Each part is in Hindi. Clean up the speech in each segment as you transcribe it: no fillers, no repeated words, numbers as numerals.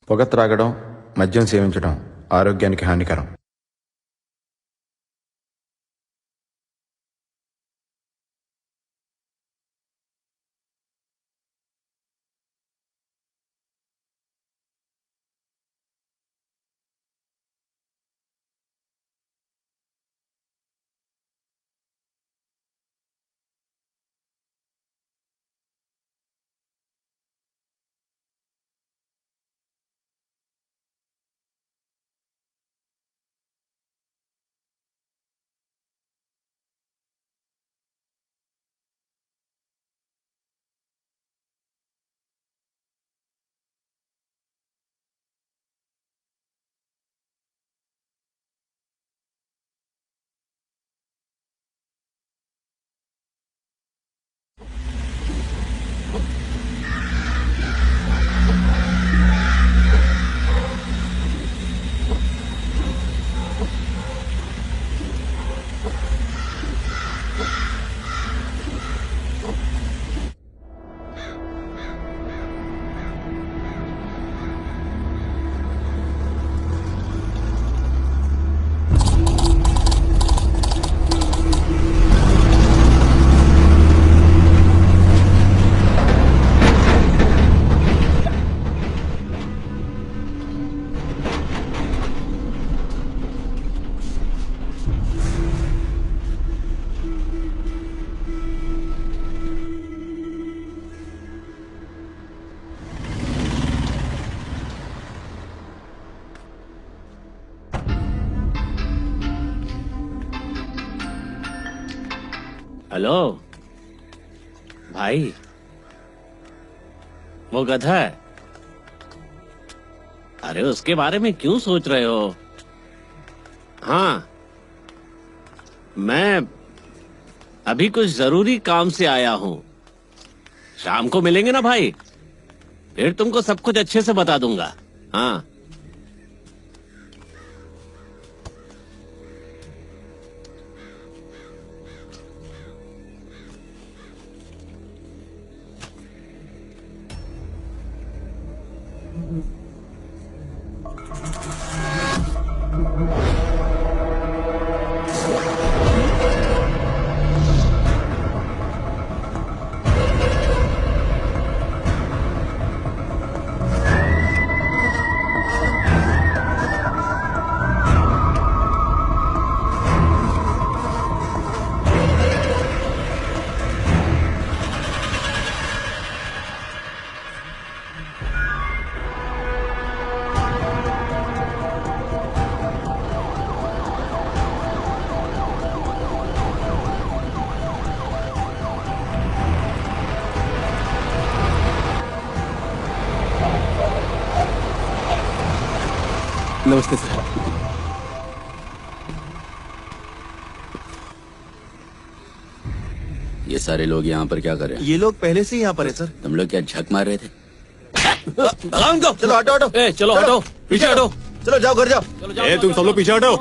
పొగ త్రాగడం, మద్యం సేవించడం ఆరోగ్యానికి హానికరం. हेलो भाई, वो गधा है। अरे उसके बारे में क्यों सोच रहे हो? हाँ, मैं अभी कुछ जरूरी काम से आया हूँ। शाम को मिलेंगे ना भाई, फिर तुमको सब कुछ अच्छे से बता दूंगा। हाँ नमस्ते सर। ये सारे लोग यहाँ पर क्या कर रहे हैं? ये लोग पहले से ही यहाँ पर है सर। तुम लोग क्या झक मार रहे थे? चलो हटो हटो, चलो हटो, पीछे हटो। चलो जाओ घर जाओ। तुम सब लोग पीछे हटो।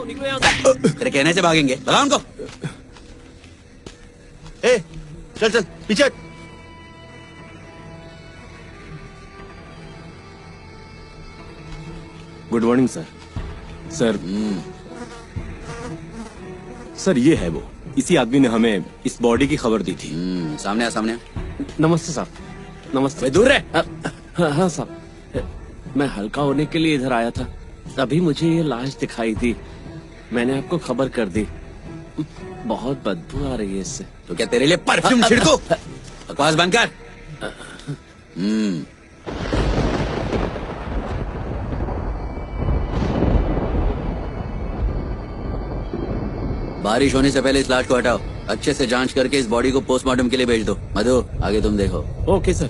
तेरे कहने से भागेंगे? लगाओ उनको। चल चल पीछे हट। Good morning sir. Sir sir ये है वो, इसी आदमी ने हमें इस बॉडी की खबर दी थी। सामने आ, सामने आ। नमस्ते साहब। नमस्ते। भाई दूर रहे। हाँ साहब, मैं हल्का होने के लिए इधर आया था, तभी मुझे ये लाश दिखाई दी। मैंने आपको खबर कर दी। बहुत बदबू आ रही है इससे। तो क्या तेरे लिए परफ्यूम छिड़को? बकवास बंद कर। बारिश होने से पहले इस लाश को हटाओ। अच्छे से जांच करके इस बॉडी को पोस्टमार्टम के लिए भेज दो। मधु, आगे तुम देखो। Okay sir.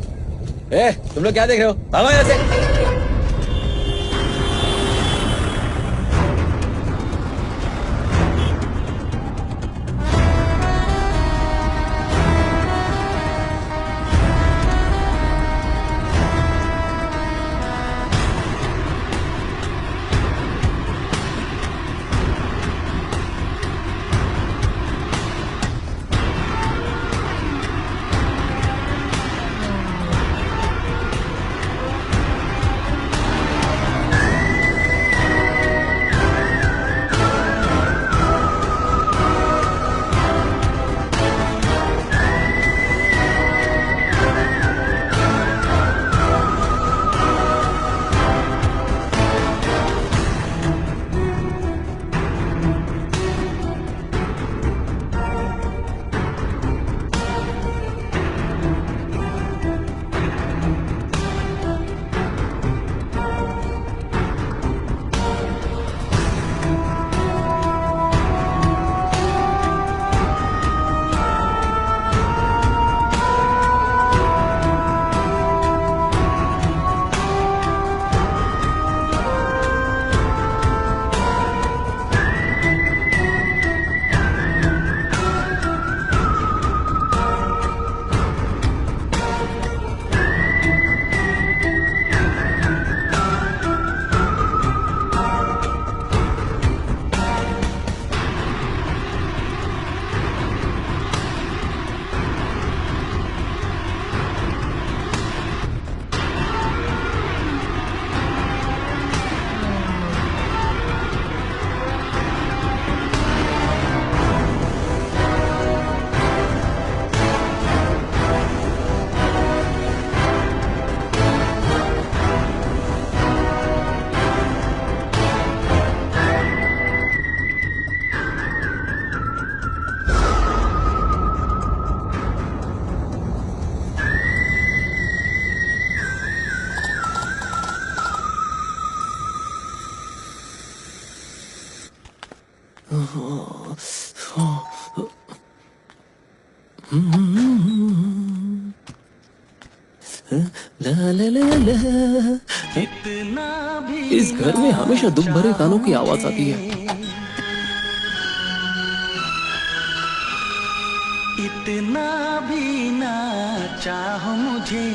तुम लोग क्या देख रहे हो? भागो यहाँ से। ला ला ला ला। इस घर में हमेशा दुख भरे गानों की आवाज आती है। इतना भी ना चाहो मुझे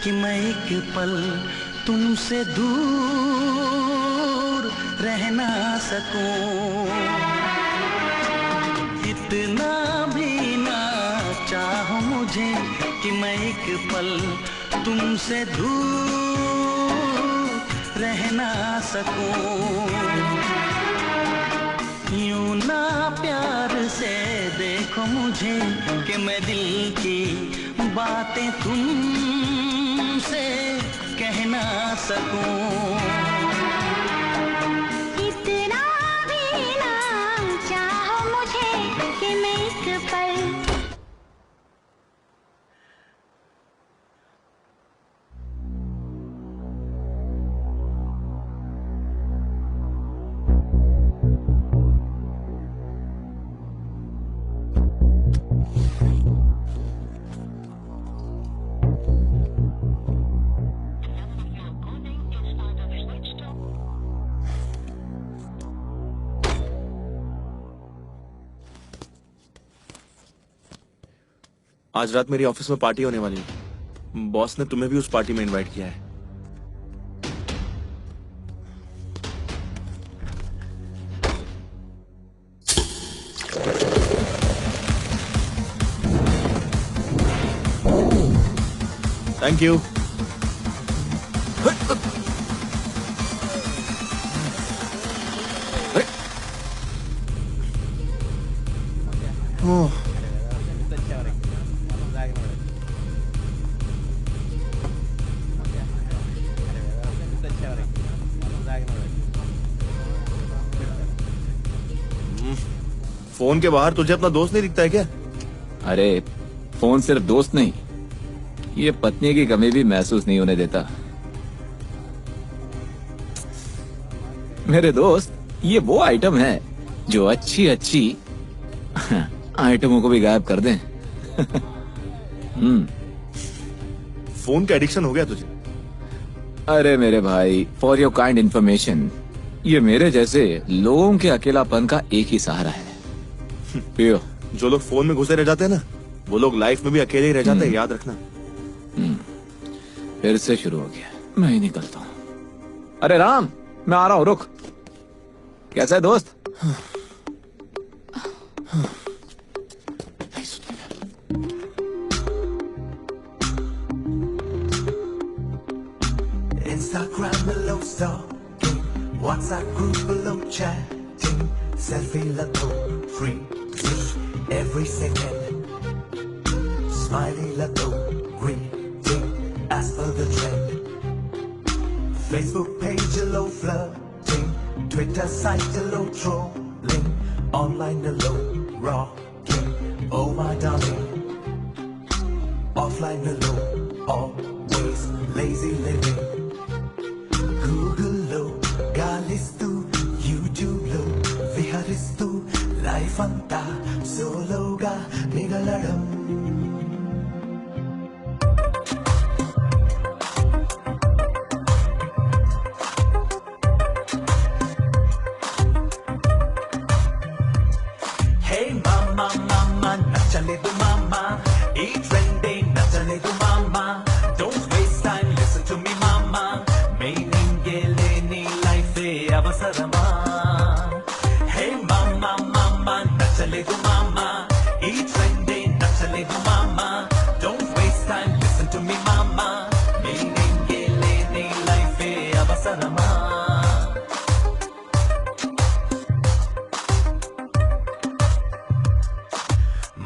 कि मैं एक पल तुमसे दूर रह ना सकूं। इतना भी ना चाहो मुझे कि मैं एक पल तुमसे दूर रह ना सकूं। यूं ना प्यार से देखो मुझे कि मैं दिल की बातें तुमसे कह ना सकूं। इतना भी ना चाहो मुझे कि मैं एक पल। आज रात मेरी ऑफिस में पार्टी होने वाली है। बॉस ने तुम्हें भी उस पार्टी में इनवाइट किया है। Thank you. ओह, फोन के बाहर तुझे अपना दोस्त नहीं दिखता है क्या? अरे फोन सिर्फ दोस्त नहीं, ये पत्नी की कमी भी महसूस नहीं होने देता। मेरे दोस्त, ये वो आइटम है जो अच्छी अच्छी आइटमों को भी गायब कर दें। फोन का एडिक्शन हो गया तुझे? अरे मेरे भाई, फॉर योर काइंड इंफॉर्मेशन, ये मेरे जैसे लोगों के अकेलापन का एक ही सहारा है। पियो। जो लोग फोन में घुसे रह जाते हैं ना, वो लोग लाइफ में भी अकेले ही रह जाते हैं, याद रखना। फिर से शुरू हो गया, मैं ही निकलता हूँ। अरे राम, मैं आ रहा हूँ, रुक। कैसा है दोस्त? Instagram below stalking, WhatsApp group below chatting, selfie lato free every second, smiley lato greeting as per the trend, Facebook page below flirting, Twitter site below trolling, online below rocking, oh my darling, offline below always lazy living. గూగుల్లో గాలిస్తూ యూట్యూబ్లో విహరిస్తూ లైఫ్ అంతా సోలోగా మిగలడం. హే మామా మామా నచ్చలేదు మామా, ఈ ట్రెండే నచ్చలేదు మామా. Don't waste time, listen to me మామా. అవసరమా? హే మామా మామా నచ్చలేదు మామా, ఈ ట్రెండే నచ్చలేదు మామా. Don't waste time, listen to me మామా. మీనింగే లేని లైఫే అవసరమా?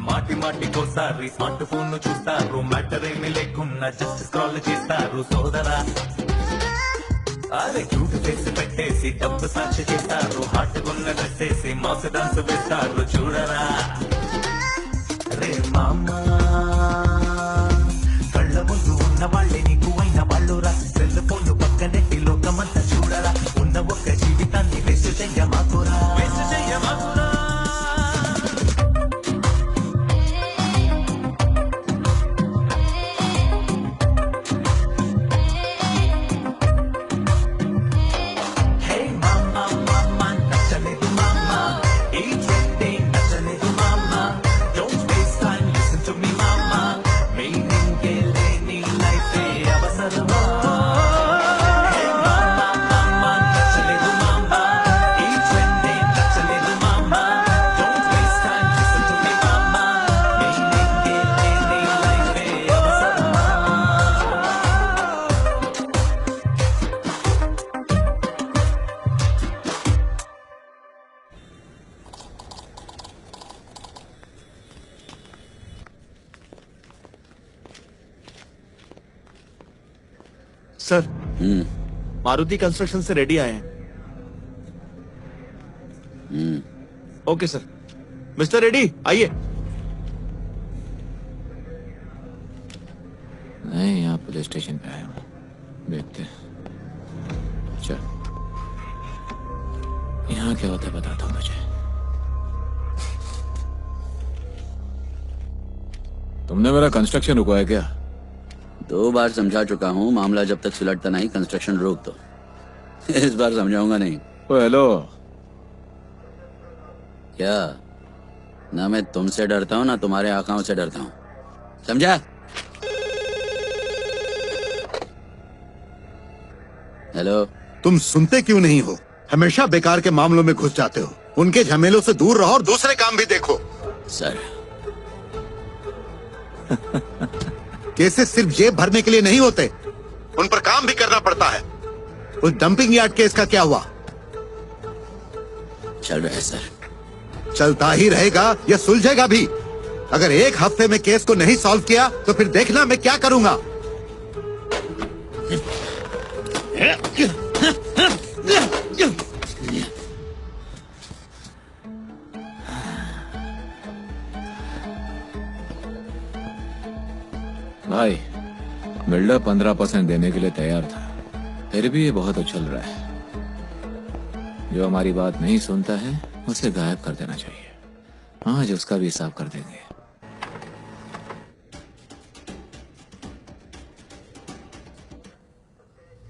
మాటి మాటికోసారి స్మార్ట్ ఫోన్ చూస్తారు, మ్యాటర్ ఏమి లేకున్నా జస్ట్ స్క్రాల్ చేస్తారు సోదరా. అదే క్యూట్ ఫేస్ పెట్టేసి డబ్బు సాక్షి చేస్తారు, హాట్ గున్న డ్రెస్సేసి మాస్ డాన్స్ వేస్తారు చూడరా. రే మామా, కళ్ళ ముందు ఉన్న వాళ్ళే నీకు అయిన వాళ్ళు రా. సెల్ ఫోన్ పక్కనెట్టి లోకమంతా చూడరా. ఉన్న ఒక్క జీవితాన్ని వేస్ట్ చెయ్యమాకురా, వేస్ట్ చెయ్యమాకురా. सर मारुति कंस्ट्रक्शन से रेडी आए हैं। Okay sir. मिस्टर रेडी आइए। नहीं, यहाँ पुलिस स्टेशन पे आया हूँ, देखते हैं। चल, यहाँ क्या होता है बताता हूँ तुझे। तुमने मेरा कंस्ट्रक्शन रुकवाया क्या? 2 बार समझा चुका हूँ, मामला जब तक सुलझता नहीं कंस्ट्रक्शन रोक दो। इस बार समझाऊंगा नहीं। ओ हेलो, क्या ना मैं तुमसे डरता हूँ ना तुम्हारे आकाओं से डरता हूँ, समझा? हेलो। तुम सुनते क्यों नहीं हो? हमेशा बेकार के मामलों में घुस जाते हो। उनके झमेलों से दूर रहो और दूसरे काम भी देखो। सर केसेस सिर्फ जेब भरने के लिए नहीं होते, उन पर काम भी करना पड़ता है। उस डंपिंग यार्ड केस का क्या हुआ? चल रहा है सर। चलता ही रहेगा, यह सुलझेगा भी। अगर 1 हफ्ते में केस को नहीं सॉल्व किया तो फिर देखना मैं क्या करूंगा। भाई बिल्डर 15% देने के लिए तैयार था, फिर भी ये बहुत उछल रहा है। जो हमारी बात नहीं सुनता है उसे गायब कर देना चाहिए। आज उसका भी हिसाब कर देंगे।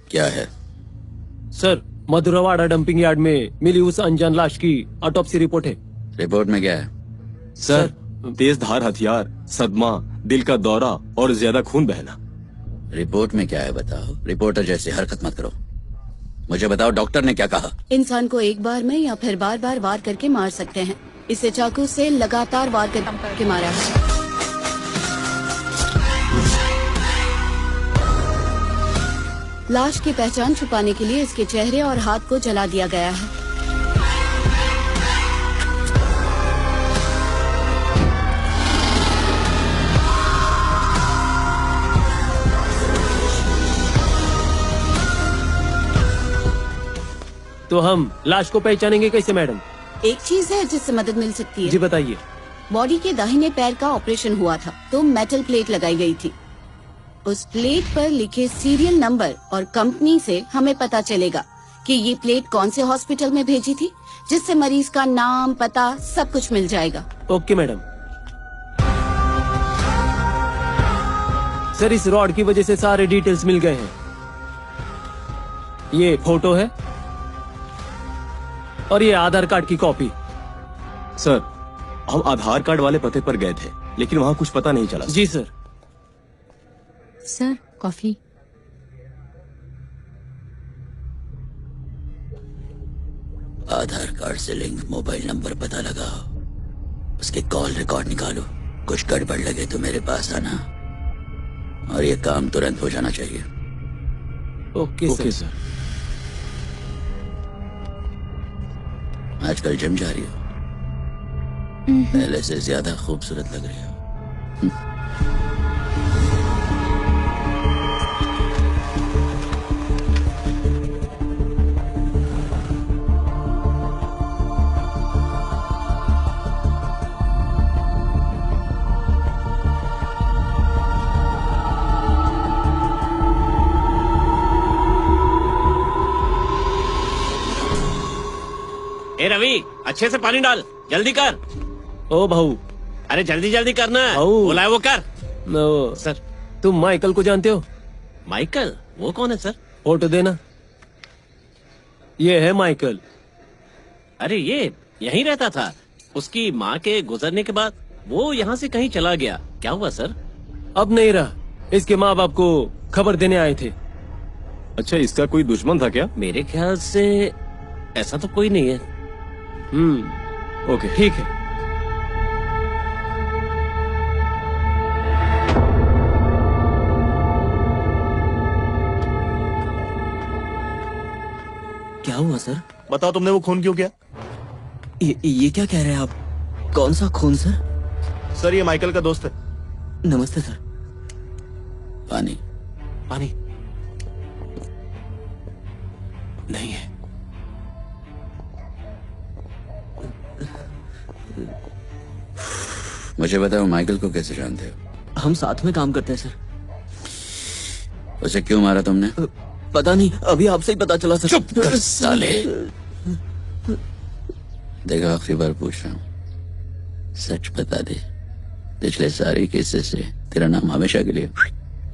क्या है? सर, मधुरवाड़ा डंपिंग यार्ड में मिली उस अनजान लाश की ऑटोप्सी रिपोर्ट है। रिपोर्ट में क्या है? सर, तेज धार हथियार, सदमा, दिल का दौरा और ज्यादा खून बहना। रिपोर्ट में क्या है बताओ। रिपोर्टर जैसे हरकत मत करो। मुझे बताओ डॉक्टर ने क्या कहा? इंसान को एक बार में या फिर बार बार वार करके मार सकते हैं। इसे चाकू से लगातार वार करके मारा है। लाश की पहचान छुपाने के लिए इसके चेहरे और हाथ को जला दिया गया है। तो हम लाश को पहचानेंगे कैसे मैडम? एक चीज है जिससे मदद मिल सकती है। जी बताइए। बॉडी के दाहिने पैर का ऑपरेशन हुआ था तो मेटल प्लेट लगाई गई थी। उस प्लेट पर लिखे सीरियल नंबर और कंपनी से हमें पता चलेगा कि ये प्लेट कौन से हॉस्पिटल में भेजी थी, जिससे मरीज का नाम, पता सब कुछ मिल जाएगा। Okay madam. सर, इस रॉड की वजह से सारे डिटेल्स मिल गए हैं। ये फोटो है और ये आधार कार्ड की कॉपी। सर, हम आधार कार्ड वाले पते पर गए थे लेकिन वहाँ कुछ पता नहीं चला। जी sir. Sir, coffee. Aadhaar card से लिंक मोबाइल नंबर पता लगाओ, उसके कॉल रिकॉर्ड निकालो। कुछ गड़बड़ लगे तो मेरे पास आना और ये काम तुरंत हो जाना चाहिए। Okay sir. आजकल जिम जा रही हो? पहले से ज्यादा खूबसूरत लग रही हो। ए रवि, अच्छे से पानी डाल, जल्दी कर। ओ भाऊ, अरे जल्दी जल्दी करना। भाऊ। बोला है वो कर। No sir. तुम माइकल को जानते हो? माइकल? वो कौन है सर? फोटो देना। ये है माइकल। अरे ये यहीं रहता था। उसकी माँ के गुजरने के बाद वो यहाँ से कहीं चला गया। क्या हुआ सर? अब नहीं रहा। इसके माँ बाप को खबर देने आए थे। अच्छा, इसका कोई दुश्मन था क्या? मेरे ख्याल से ऐसा तो कोई नहीं है। ओके, ठीक है। क्या हुआ सर? बताओ तुमने वो खून क्यों किया? ये क्या कह रहे हैं आप? कौन सा खून सर? सर, ये माइकल का दोस्त है। नमस्ते सर। पानी। पानी। नहीं है। मुझे बताओ, माइकल को कैसे जानते हो? हम साथ में काम करते हैं सर। उसे क्यों मारा तुमने? पता नहीं, अभी आपसे ही पता चला सर। चुप कर साले। देखो, आखिरी बार पूछ रहा हूँ, सच बता दे। पिछले सारे केसेस से तेरा नाम हमेशा के लिए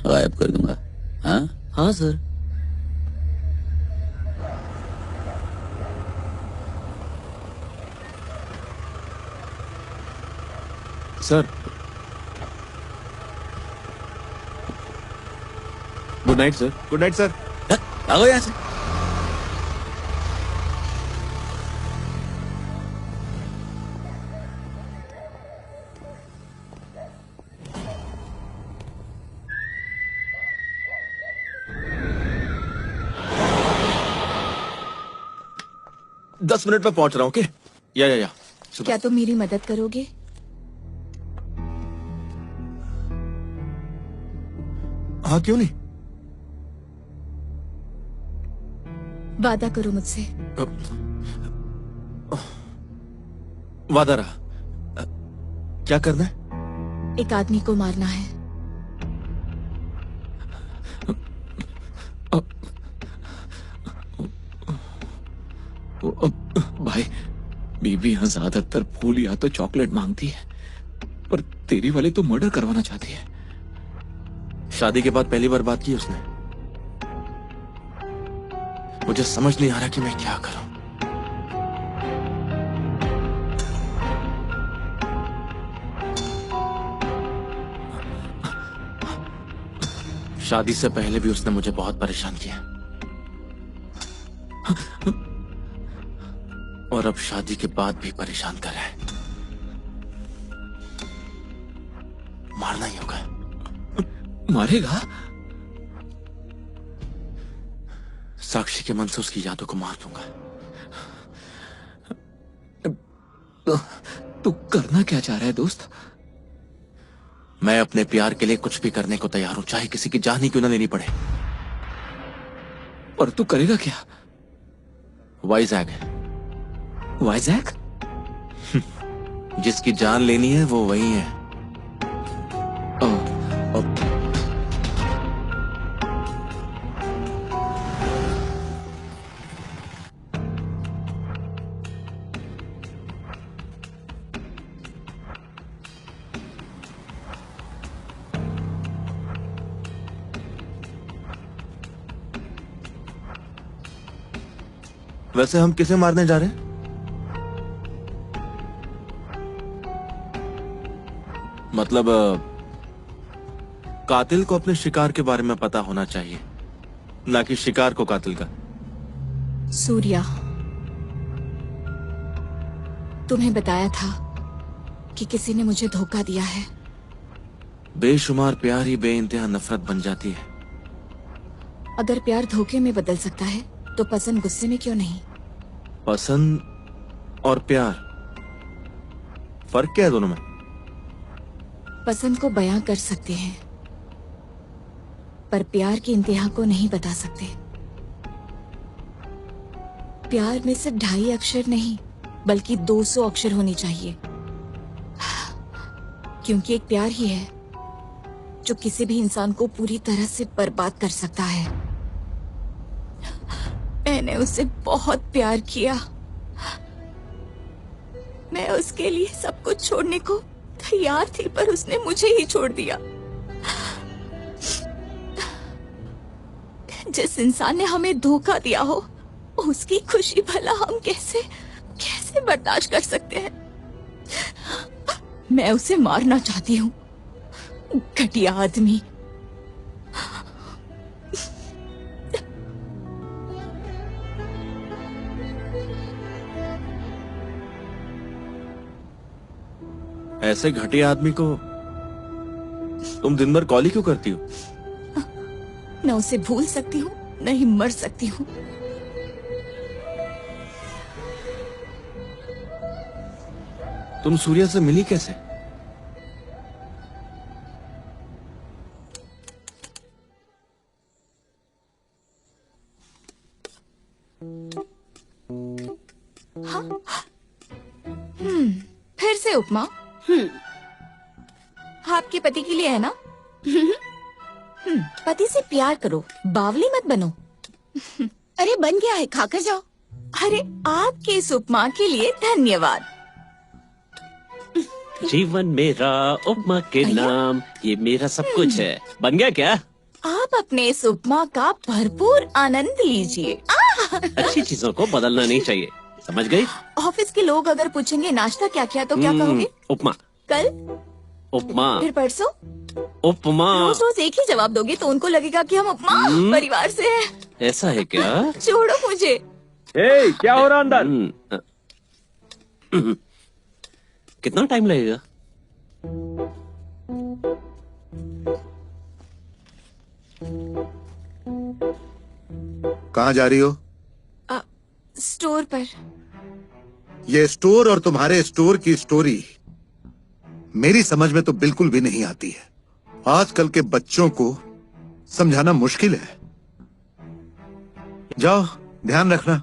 गायब कर दूंगा। हाँ हाँ sir. Sir, good night sir. Good night sir. भागो यहाँ से। दस मिनट में पहुंच रहा हूँ। ओके? या क्या तुम मेरी मदद करोगे? हाँ, क्यों नहीं। वादा करो मुझसे। वादा रहा। क्या करना है? एक आदमी को मारना है। भाई, बीबी यहाँ ज्यादातर फूल या तो चॉकलेट मांगती है, पर तेरी वाली तो मर्डर करवाना चाहती है। शादी के बाद पहली बार बात की उसने। मुझे समझ नहीं आ रहा कि मैं क्या करूं। शादी से पहले भी उसने मुझे बहुत परेशान किया, और अब शादी के बाद भी परेशान कर रहा है। मारना ही होगा। मारेगा? साक्षी के मन से उसकी यादों को मार दूंगा। तू करना क्या चाह रहा है दोस्त? मैं अपने प्यार के लिए कुछ भी करने को तैयार हूं, चाहे किसी की जान ही क्यों ना लेनी पड़े। और तू करेगा क्या? वाइजैक। वाइजैक? जिसकी जान लेनी है वो वही है। वैसे हम किसे मारने जा रहे हैं? मतलब कातिल को अपने शिकार के बारे में पता होना चाहिए, ना कि शिकार को कातिल का। सूर्या, तुम्हें बताया था कि किसी ने मुझे धोखा दिया है। बेशुमार प्यार ही बेइंतहा नफरत बन जाती है। अगर प्यार धोखे में बदल सकता है तो पसंद गुस्से में क्यों नहीं? पसंद और प्यार, फर्क क्या है दोनों में? पसंद को बयां कर सकते हैं, पर प्यार की इंतहा को नहीं बता सकते। प्यार में सिर्फ 2.5 अक्षर नहीं, बल्कि 200 अक्षर होनी चाहिए, क्योंकि एक प्यार ही है जो किसी भी इंसान को पूरी तरह से बर्बाद कर सकता है। मैंने उसे बहुत प्यार किया। मैं उसके लिए सब कुछ छोड़ने को तैयार थी, पर उसने मुझे ही छोड़ दिया। जिस इंसान ने हमें धोखा दिया हो, उसकी खुशी भला हम कैसे बर्दाश्त कर सकते हैं? मैं उसे मारना चाहती हूँ, घटिया आदमी। ऐसे घटिया आदमी को तुम दिन भर कॉल ही क्यों करती हो? न उसे भूल सकती हूँ, न ही मर सकती हूँ। तुम सूर्या से मिली कैसे? ये उपमा आपके पति के लिए है ना? पति से प्यार करो, बावली मत बनो। अरे बन गया है, खाकर जाओ। अरे आपके इस उपमा के लिए धन्यवाद। जीवन मेरा उपमा के नाम, ये मेरा सब कुछ है। बन गया क्या? आप अपने इस उपमा का भरपूर आनंद लीजिए। अच्छी चीजों को बदलना नहीं चाहिए, समझ गई? ऑफिस के लोग अगर पूछेंगे नाश्ता क्या किया तो क्या कहोगे? उपमा। कल? उपमा। फिर परसों? उपमा। रोज रोज एक ही जवाब दोगे तो उनको लगेगा कि हम उपमा परिवार से हैं। ऐसा है क्या? छोड़ो मुझे। क्या हो रहा अंदर? कितना टाइम लगेगा? कहाँ जा रही हो? स्टोर पर। ये स्टोर और तुम्हारे स्टोर की स्टोरी मेरी समझ में तो बिल्कुल भी नहीं आती है। आजकल के बच्चों को समझाना मुश्किल है। जाओ, ध्यान रखना।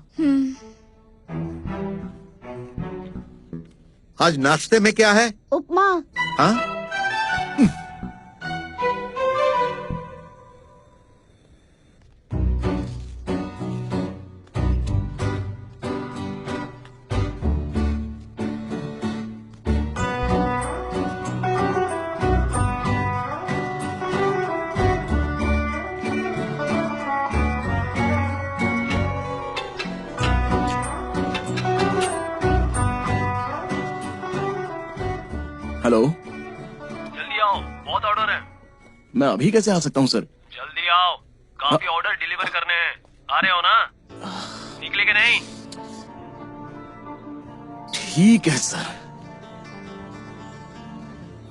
आज नाश्ते में क्या है? उपमा। हाँ? हेलो, जल्दी आओ, बहुत ऑर्डर है। मैं अभी कैसे आ सकता हूँ सर? जल्दी आओ, काफी ऑर्डर डिलीवर करने हैं। आ रहे हो ना? निकले कि नहीं? ठीक है सर।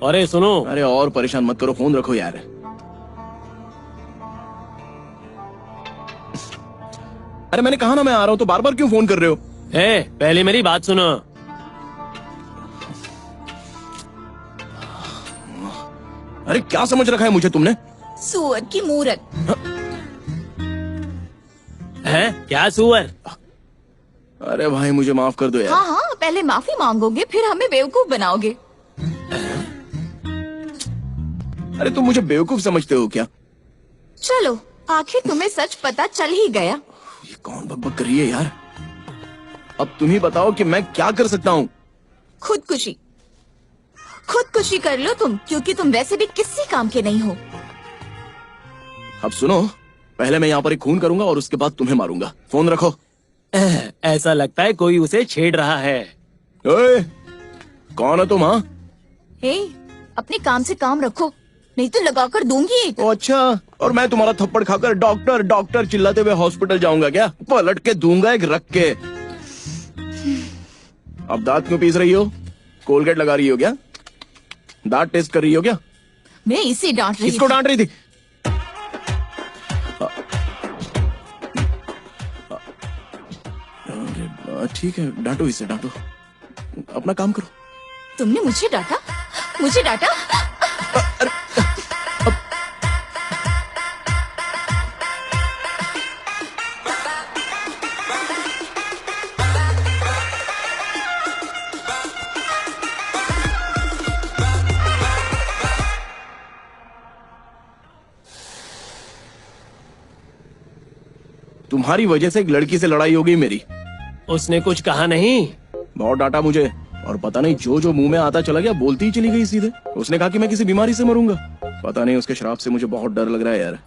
अरे सुनो। अरे और परेशान मत करो, फोन रखो यार। अरे मैंने कहा ना मैं आ रहा हूँ, तो बार बार क्यों फोन कर रहे हो? पहले मेरी बात सुनो। अरे क्या समझ रखा है मुझे तुमने? सुअर की मूरत। है क्या सुअर? अरे भाई मुझे माफ कर दो यार। हाँ हाँ, पहले माफी मांगोगे फिर हमें बेवकूफ बनाओगे। अरे तुम मुझे बेवकूफ समझते हो क्या? चलो, आखिर तुम्हें सच पता चल ही गया। ये कौन बकबक कर रही है यार? अब तुम ही बताओ कि मैं क्या कर सकता हूँ? खुदकुशी। खुदकुशी कर लो तुम, क्योंकि तुम वैसे भी किसी काम के नहीं हो। अब सुनो, पहले मैं यहाँ पर एक खून करूंगा और उसके बाद तुम्हें मारूंगा। फोन रखो। ऐसा लगता है कोई उसे छेड़ रहा है। ओए, कौन हो तुम? हाँ, अपने काम से काम रखो, नहीं तो लगाकर दूंगी एक। अच्छा, और मैं तुम्हारा थप्पड़ खाकर डॉक्टर डॉक्टर चिल्लाते हुए हॉस्पिटल जाऊंगा क्या? पलट के दूंगा एक रख के। अब दांत क्यों पीस रही हो? कोलगेट लगा रही हो क्या? दांत टेस्ट कर रही हो क्या? मैं इसे डांट रही इसको डांट रही थी? ठीक है, डांटो इसे, डांटो। अपना काम करो। तुमने मुझे डांटा? मुझे डांटा? तुम्हारी वजह से एक लड़की से लड़ाई हो गई मेरी। उसने कुछ कहा नहीं? बहुत डांटा मुझे, और पता नहीं जो जो मुंह में आता चला गया बोलती ही चली गई सीधे। उसने कहा कि मैं किसी बीमारी से मरूंगा। पता नहीं, उसके श्राप से मुझे बहुत डर लग रहा है यार।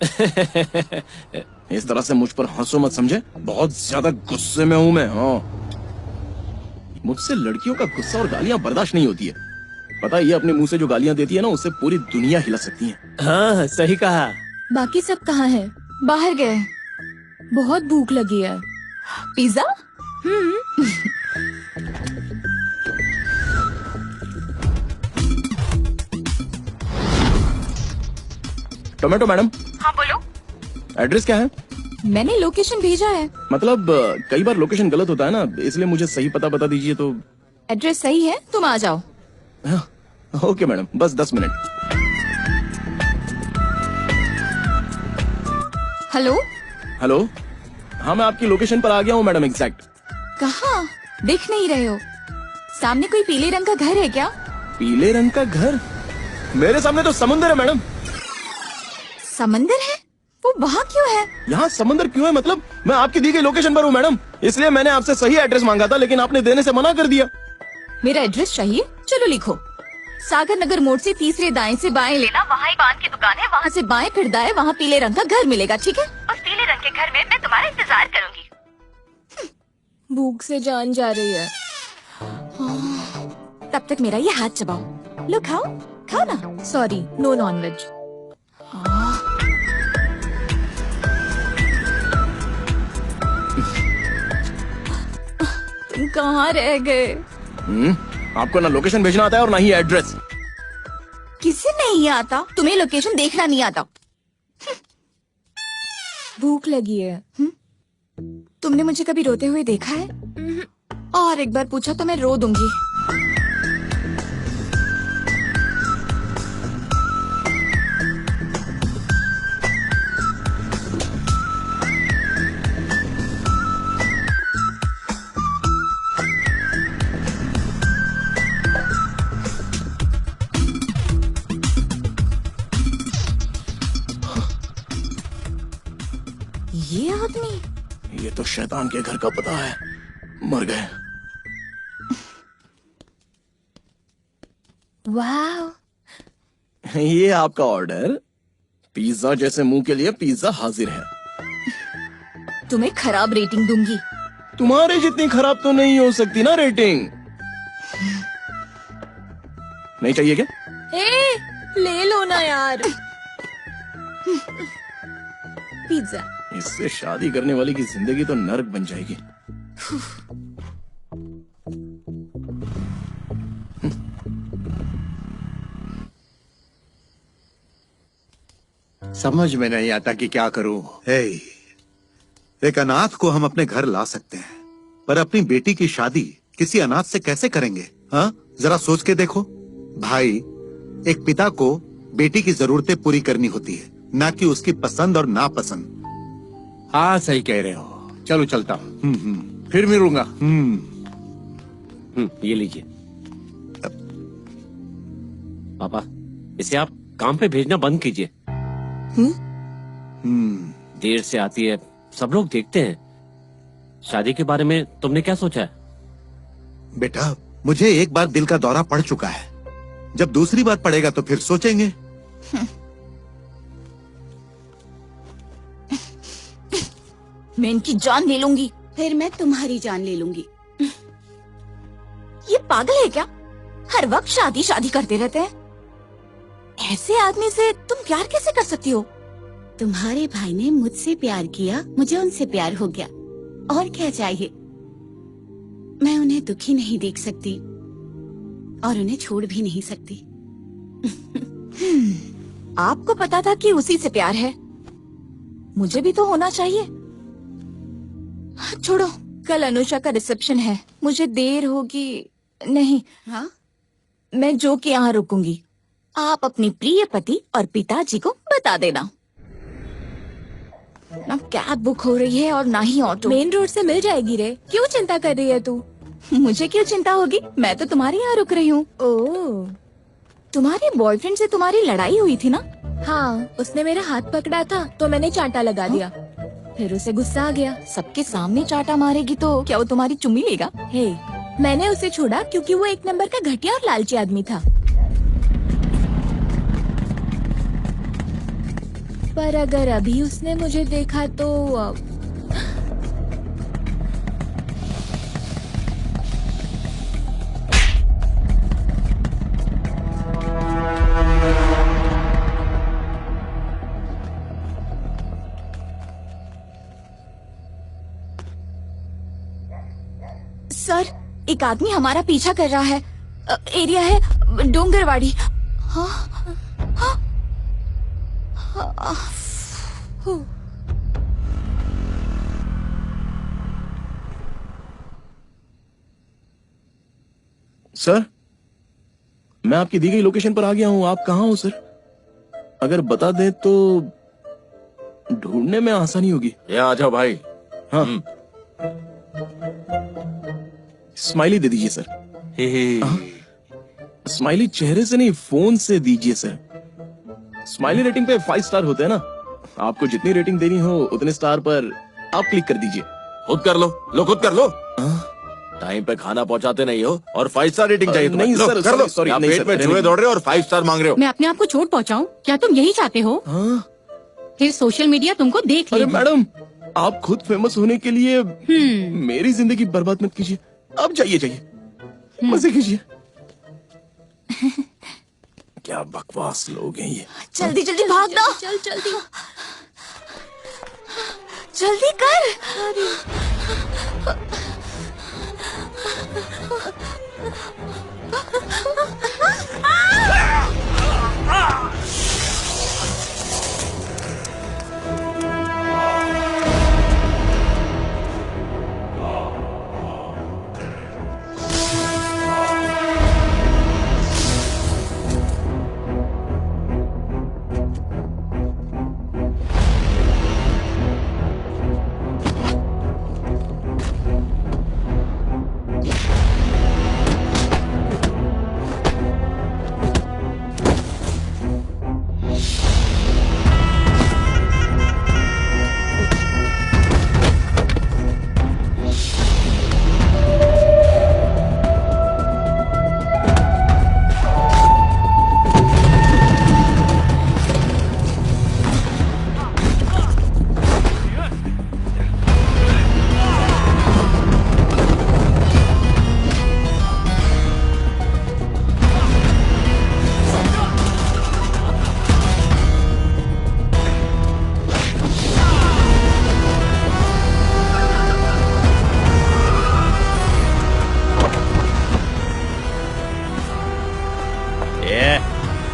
इस तरह से मुझ पर हंसो मत, समझे? बहुत ज्यादा गुस्से में हूँ मैं। हाँ, मुझसे लड़कियों का गुस्सा और गालियां बर्दाश्त नहीं होती है। पता है, ये अपने मुंह से जो गालियां देती है ना, उससे पूरी दुनिया हिला सकती है। हाँ सही कहा। बाकी सब कहाँ है? बाहर गए। बहुत भूख लगी है। पिज्जा? Tomato madam. हाँ बोलो। एड्रेस क्या है? मैंने लोकेशन भेजा है। मतलब कई बार लोकेशन गलत होता है ना, इसलिए मुझे सही पता बता दीजिए तो। एड्रेस सही है, तुम आ जाओ। हाँ, ओके मैडम, बस 10 मिनट। हेलो। हेलो, हाँ मैं आपकी लोकेशन पर आ गया हूँ मैडम, एग्जैक्ट। कहाँ? दिख नहीं रहे हो। सामने कोई पीले रंग का घर है क्या? पीले रंग का घर? मेरे सामने तो समुंदर है मैडम। समंदर है? वो वहाँ क्यों है? यहाँ समंदर क्यों है मतलब? मैं आपकी दी गई लोकेशन पर हूँ मैडम, इसलिए मैंने आपसे सही एड्रेस मांगा था, लेकिन आपने देने से मना कर दिया। मेरा एड्रेस चाहिए? चलो लिखो। सागर नगर मोड़ से तीसरे दाएं से बाएं लेना, वहाँ एक पान की दुकान है, वहाँ से बाएं फिर दाएं, वहाँ पीले रंग का घर मिलेगा, ठीक है? उस पीले रंग के घर में मैं तुम्हारा इंतजार करूंगी। भूख से जान जा रही है। तब तक मेरा ये हाथ चबाओ। लो खाओ, खाओ ना। Sorry, no nonveg. तुम कहाँ रह गए? आपको ना लोकेशन भेजना आता है और ना ही एड्रेस। किसे नहीं आता? तुम्हें लोकेशन देखना नहीं आता। भूख लगी है। तुमने मुझे कभी रोते हुए देखा है? और एक बार पूछा तो मैं रो दूंगी। ये आदमी? ये तो शैतान के घर का पता है। मर गए। वाह, ये आपका ऑर्डर। पिज्जा जैसे मुंह के लिए पिज्जा हाजिर है। तुम्हें खराब रेटिंग दूंगी। तुम्हारे जितनी खराब तो नहीं हो सकती ना रेटिंग। नहीं चाहिए क्या? ले लो ना यार। पिज्जा। इससे शादी करने वाली की जिंदगी तो नर्क बन जाएगी। समझ में नहीं आता कि क्या करूं। एक अनाथ को हम अपने घर ला सकते हैं, पर अपनी बेटी की शादी किसी अनाथ से कैसे करेंगे? हाँ, जरा सोच के देखो। भाई, एक पिता को बेटी की जरूरतें पूरी करनी होती है, ना कि उसकी पसंद और नापसंद। हाँ, सही कह रहे हो। चलो चलता हूँ, फिर मिलूंगा। ये लीजिए। पापा, इसे आप काम पे भेजना बंद कीजिए। देर से आती है, सब लोग देखते हैं। शादी के बारे में तुमने क्या सोचा है? बेटा, मुझे एक बार दिल का दौरा पड़ चुका है, जब दूसरी बार पड़ेगा तो फिर सोचेंगे। मैं इनकी जान ले लूंगी। फिर मैं तुम्हारी जान ले लूंगी। ये पागल है क्या? हर वक्त शादी शादी करते रहते हैं। ऐसे आदमी से तुम प्यार कैसे कर सकती हो? तुम्हारे भाई ने मुझसे प्यार किया, मुझे उनसे प्यार हो गया। और क्या चाहिए? मैं उन्हें दुखी नहीं देख सकती और उन्हें छोड़ भी नहीं सकती। आपको पता था कि उसी से प्यार है, मुझे भी तो होना चाहिए। छोड़ो, कल अनुषा का रिसेप्शन है, मुझे देर होगी। नहीं, हाँ? मैं जो के यहाँ रुकूंगी। आप अपनी प्रिय पति और पिताजी को बता देना। ना कैब बुक हो रही है और ना ही ऑटो। मेन रोड से मिल जाएगी रे, क्यों चिंता कर रही है तू? मुझे क्यों चिंता होगी, मैं तो तुम्हारे यहाँ रुक रही हूँ। ओह, तुम्हारे बॉयफ्रेंड से तुम्हारी लड़ाई हुई थी ना? हाँ, उसने मेरा हाथ पकड़ा था तो मैंने चांटा लगा दिया। फिर उसे गुस्सा आ गया। सबके सामने चांटा मारेगी तो क्या वो तुम्हारी चुम्मी लेगा? हे, मैंने उसे छोड़ा क्योंकि वो एक नंबर का घटिया और लालची आदमी था। पर अगर अभी उसने मुझे देखा तो सर, एक आदमी हमारा पीछा कर रहा है। एरिया है डोंगरवाड़ी। हाँ, हाँ, हाँ, सर, मैं आपकी दी गई लोकेशन पर आ गया हूँ। आप कहाँ हो सर? अगर बता दे तो ढूंढने में आसानी होगी। ये आ जाओ भाई। हाँ, स्माइली दे दीजिए सर। ही। स्माइली चेहरे से नहीं, फोन से दीजिए सर। स्माइली रेटिंग पे 5 स्टार होते हैं ना। आपको जितनी रेटिंग देनी हो उतने स्टार पर आप क्लिक कर दीजिए। खुद कर लो, खुद कर लो। टाइम पे खाना पहुंचाते नहीं हो और 5 स्टार रेटिंग चाहिए तुम्हें। नहीं लो, सर, कर लो। सॉरी, यहाँ नहीं पेट सर, में नहीं, चूहे नहीं। दौड़ रहे हो और 5 स्टार मांग रहे हो। मैं अपने आप को चोट पहुंचाऊं? क्या तुम यही चाहते हो? फिर सोशल मीडिया तुमको देख अरे लेगी। मैडम, आप खुद फेमस होने के लिए मेरी जिंदगी बर्बाद मत कीजिए। अब जाइए जाइए, मजे कीजिए। क्या बकवास लोग हैं ये। जल्दी जल्दी भागना। चल जल्दी जल्दी कर।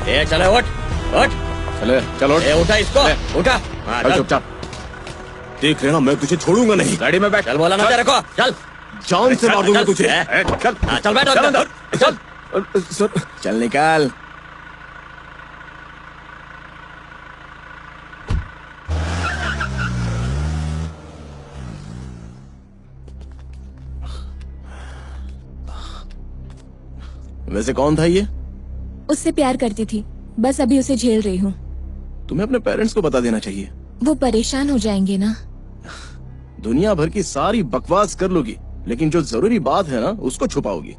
ए चले उठ उठ। चले चलो, उठा इसको, उठा। चल चुपचाप। देख लेना, मैं तुझे छोड़ूंगा नहीं। गाड़ी में बैठ। चल बोला ना तेरे को, चल। जान से मार दूंगा तुझे। चल चल बैठ अंदर, चल। सर चल निकाल। वैसे कौन था ये? उससे प्यार करती थी, बस अभी उसे झेल रही हूँ। तुम्हें अपने पेरेंट्स को बता देना चाहिए। वो परेशान हो जाएंगे ना। दुनिया भर की सारी बकवास कर लोगी, लेकिन जो जरूरी बात है ना उसको छुपाओगी।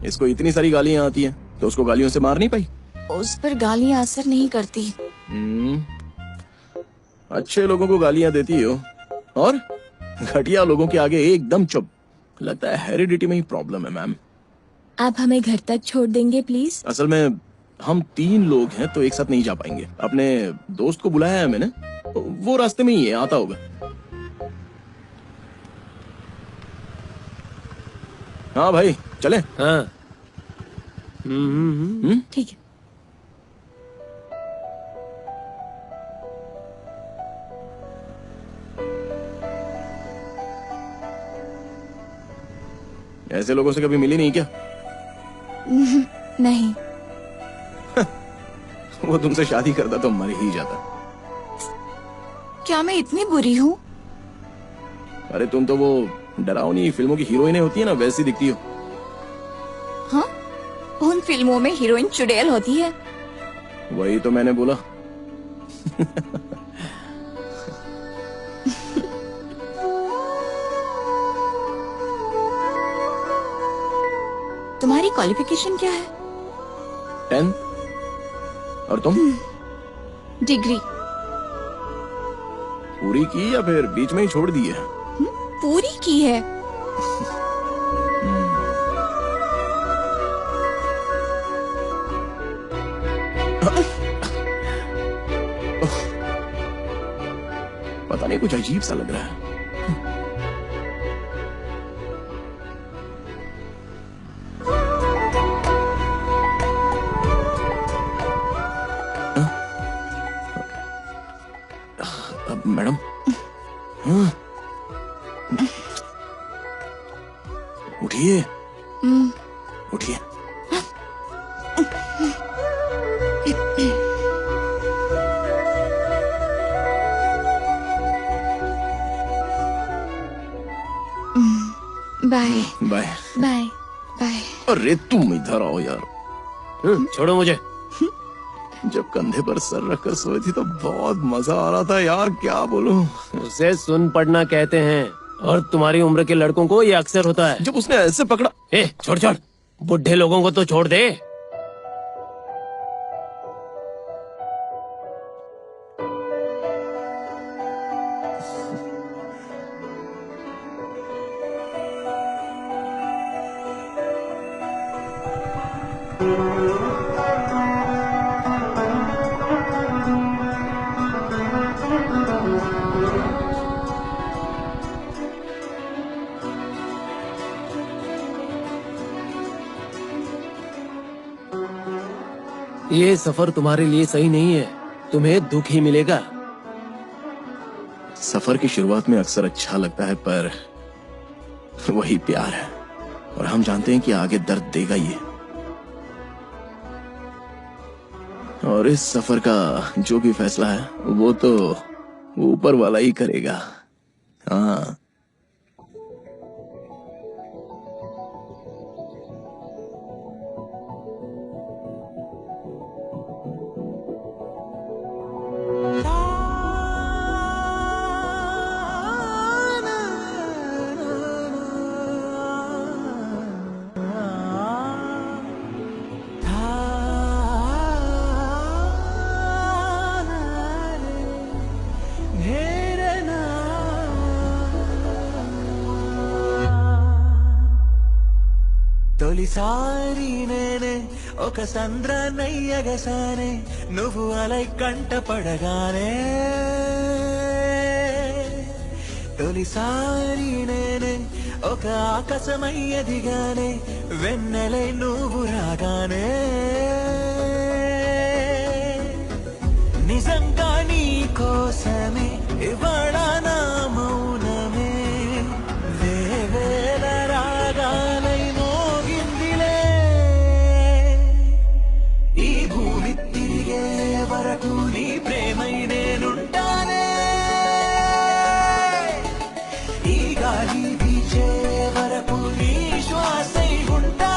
इसको इतनी सारी गालियां आती हैं, तो उसको गालियों से मार नहीं पाई? उस पर गालियां असर नहीं करती। अच्छे लोगों को गालियां देती हो और घटिया लोगों के आगे एकदम चुप। लगता है हेरिडिटी में ही प्रॉब्लम है मैम। आप हमें घर तक छोड़ देंगे प्लीज? असल में हम 3 लोग हैं तो एक साथ नहीं जा पाएंगे। अपने दोस्त को बुलाया है मैंने, वो रास्ते में ही है, आता होगा। हाँ भाई चले। हाँ ठीक है। ऐसे लोगों से कभी मिली नहीं क्या? नहीं। वो तुमसे शादी करता तो मर ही जाता। क्या मैं इतनी बुरी हूँ? अरे तुम तो वो डरावनी फिल्मों की हीरोइनें होती है ना, वैसी दिखती हो। हाँ, उन फिल्मों में हीरोइन चुड़ैल होती है। वही तो मैंने बोला। तुम्हारी क्वालिफिकेशन क्या है? 10। और तुम? डिग्री। पूरी की या फिर बीच में ही छोड़ दी है? पूरी की है। पता नहीं, कुछ अजीब सा लग रहा है। मैडम, उठिए उठिए। Bye bye. Bye bye. अरे तुम इधर आओ यार। छोड़ो मुझे। जब कंधे पर सर रखकर सोई थी तो बहुत मजा आ रहा था यार, क्या बोलूं। उसे सुन पढ़ना कहते हैं और तुम्हारी उम्र के लड़कों को ये अक्सर होता है। जब उसने ऐसे पकड़ा। छोड़ छोड़, बुढ़े लोगों को तो छोड़ दे। ये सफर तुम्हारे लिए सही नहीं है, तुम्हें दुख ही मिलेगा। सफर की शुरुआत में अक्सर अच्छा लगता है, पर वही प्यार है और हम जानते हैं कि आगे दर्द देगा ये। और इस सफर का जो भी फैसला है वो तो ऊपर वाला ही करेगा। हाँ। తొలిసారి నేనే ఒక సంద్రాన్నయ్యగసానే నువ్వు అలై కంట పడగానే తొలిసారి నేనే ఒక ఆకాశమయ్యదిగానే వెన్నెలై నువ్వు రాగానే నిజంగా నీ కోసమే ఇవాళ నా మౌనమే వేవేల రాగాలై మోగిందిలే ఈ భూమి తిరిగే వరకు నీ ప్రేమై నేనుంటానే ఈ గాలి వీచే వరకు నీ శ్వాసై ఉంటా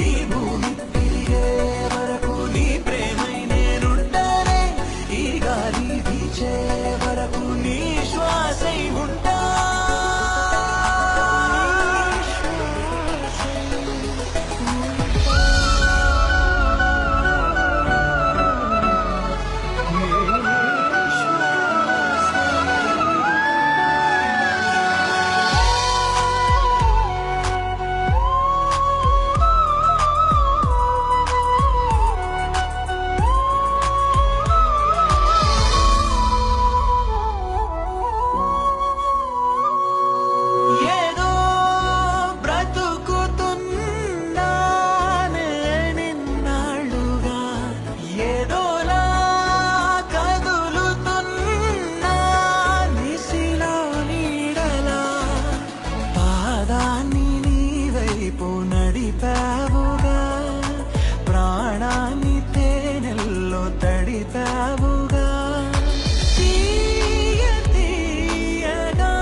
ఈ భూమి తిరిగే వరకు నీ ప్రేమై నేనుంటానే ఈ గాలి వీచే వరకు నీ శ్వాసై ఉంటా ఏదో బ్రతుకుతున్నానే నిన్నాళ్ళుగా ఏదోలా కదులుతున్నా నిసిలో నీడలా పాదాన్ని నీ వైపు నడిపావుగా ప్రాణాన్ని తేనెల్లో తడిపావుగా తీయ తీయగా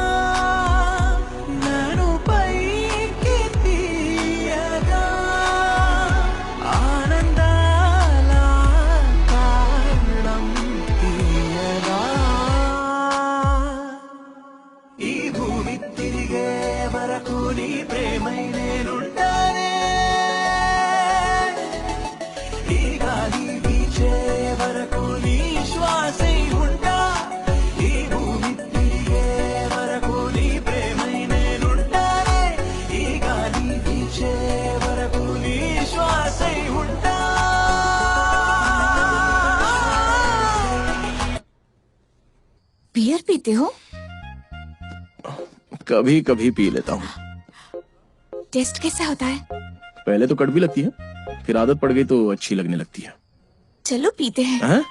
నన్ను పైకి తీయగా ఆనందాల కారణం తీయగా ఈ భూమి తిరిగే వరకు నీ ప్రేమై నేనుంటానే ఈ గాలి వీచే వరకు నీ శ్వాసై ఉంటా ఈ భూమి తిరిగే వరకు నీ ప్రేమై నేనుంటానే ఈ గాలి వీచే వరకు నీ శ్వాసై ఉంటా बियर पीते हो? कभी कभी पी लेता हूँ। टेस्ट कैसा होता है? पहले तो कड़वी लगती है, फिर आदत पड़ गई तो अच्छी लगने लगती है। चलो पीते हैं। हैं?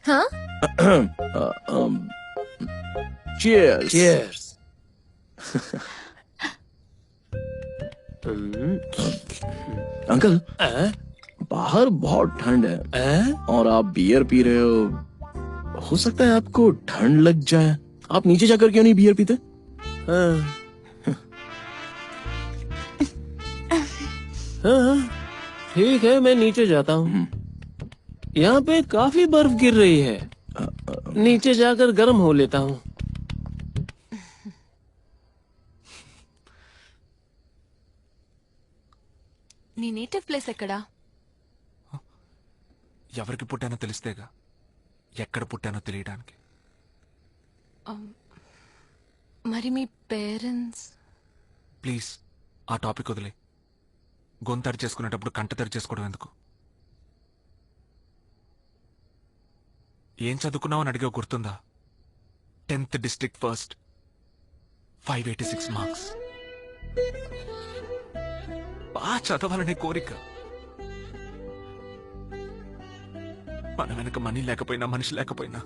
हाँ? Cheers. Cheers. अंकल, बाहर बहुत ठंड है और आप बियर पी रहे हो। हो सकता है आपको ठंड लग जाए। आप नीचे जाकर क्यों नहीं बियर पीते? हाँ, ठीक है, मैं नीचे जाता हूँ। यहाँ पे काफी बर्फ गिर रही है, नीचे जाकर गर्म हो लेता हूँ। నీ నేటివ్ ప్లేస్ ఎక్కడా? ఎవరికి పుట్టానో తెలిస్తేగా ఎక్కడ పుట్టానో తెలియడానికి. మరి మీ పేరెంట్స్? ప్లీజ్ ఆ టాపిక్ వదిలే. గొంతడి చేసుకునేటప్పుడు కంట తడి చేసుకోవడం ఎందుకు? ఏం చదువుకున్నావు అని అడిగా గుర్తుందా? 10th district first, 586 marks. బాగా చదవాలనే కోరిక. మన వెనక మనీ లేకపోయినా మనిషి లేకపోయినా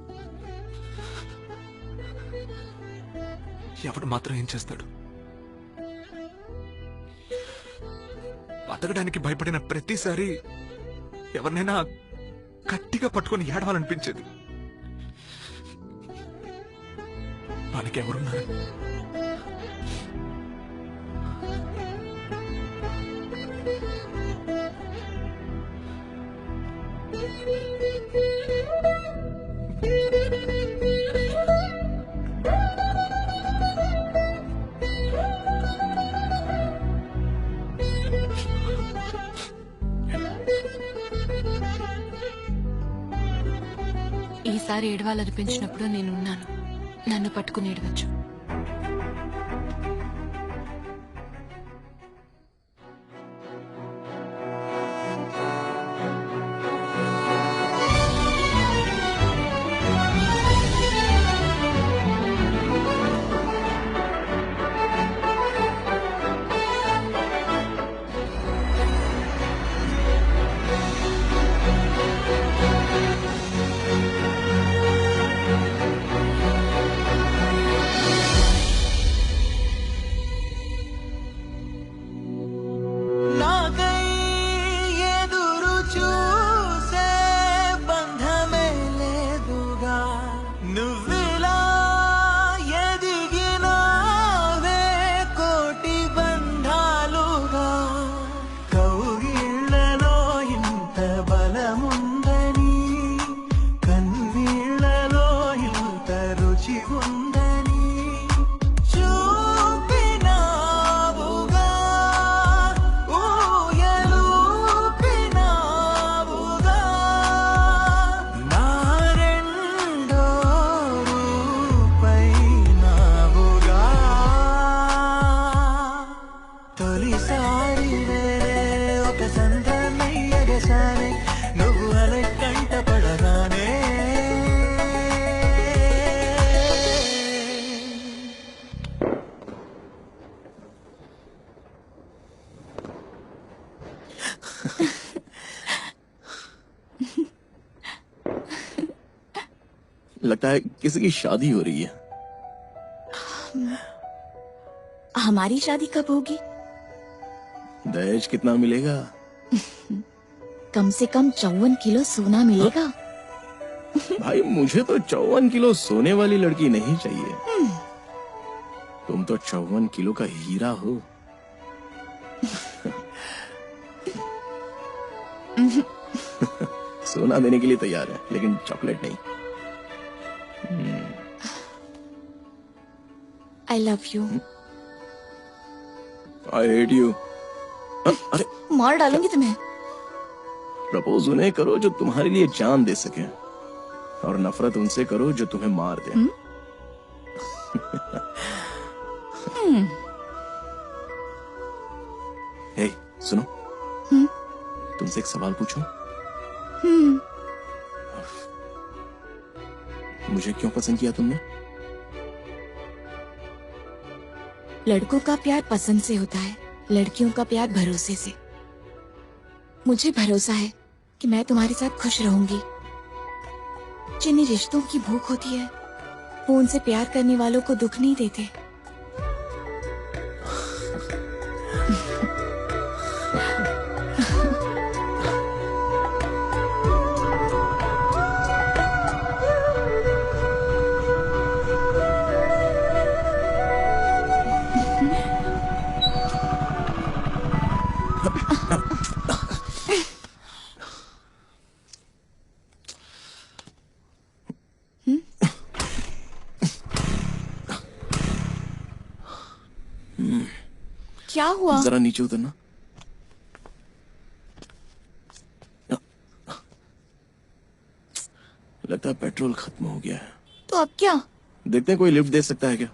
ఎవడు మాత్రం ఏం చేస్తాడు? బతకడానికి భయపడిన ప్రతిసారి ఎవరినైనా గట్టిగా పట్టుకొని ఏడవాలనిపించేది. మనకెవరున్నారు? ఈసారి ఏడవాలనిపించినప్పుడు నేనున్నాను, నన్ను పట్టుకుని ఏడవచ్చు. लगता है किसी की शादी हो रही है। हमारी शादी कब होगी? दहेज कितना मिलेगा? कम से कम 54 किलो सोना मिलेगा। भाई मुझे तो 54 किलो सोने वाली लड़की नहीं चाहिए। तुम तो 54 किलो का हीरा हो। सोना देने के लिए तैयार है लेकिन चॉकलेट नहीं। I love you. I hate you. अरे मार डालूंगी तुम्हें। प्रपोज उन्हें करो जो तुम्हारे लिए जान दे सके और नफरत उनसे करो जो तुम्हें मार दे। हे सुनो, तुमसे एक सवाल पूछूं? मुझे क्यों पसंद किया तुमने? लड़कों का प्यार पसंद से होता है, लड़कियों का प्यार भरोसे से। मुझे भरोसा है कि मैं तुम्हारे साथ खुश रहूंगी। जिन्हें रिश्तों की भूख होती है वो उनसे प्यार करने वालों को दुख नहीं देते। क्या हुआ? जरा नीचे उतरना। लगता है पेट्रोल खत्म हो गया है। तो अब क्या? देखते हैं कोई लिफ्ट दे सकता है क्या।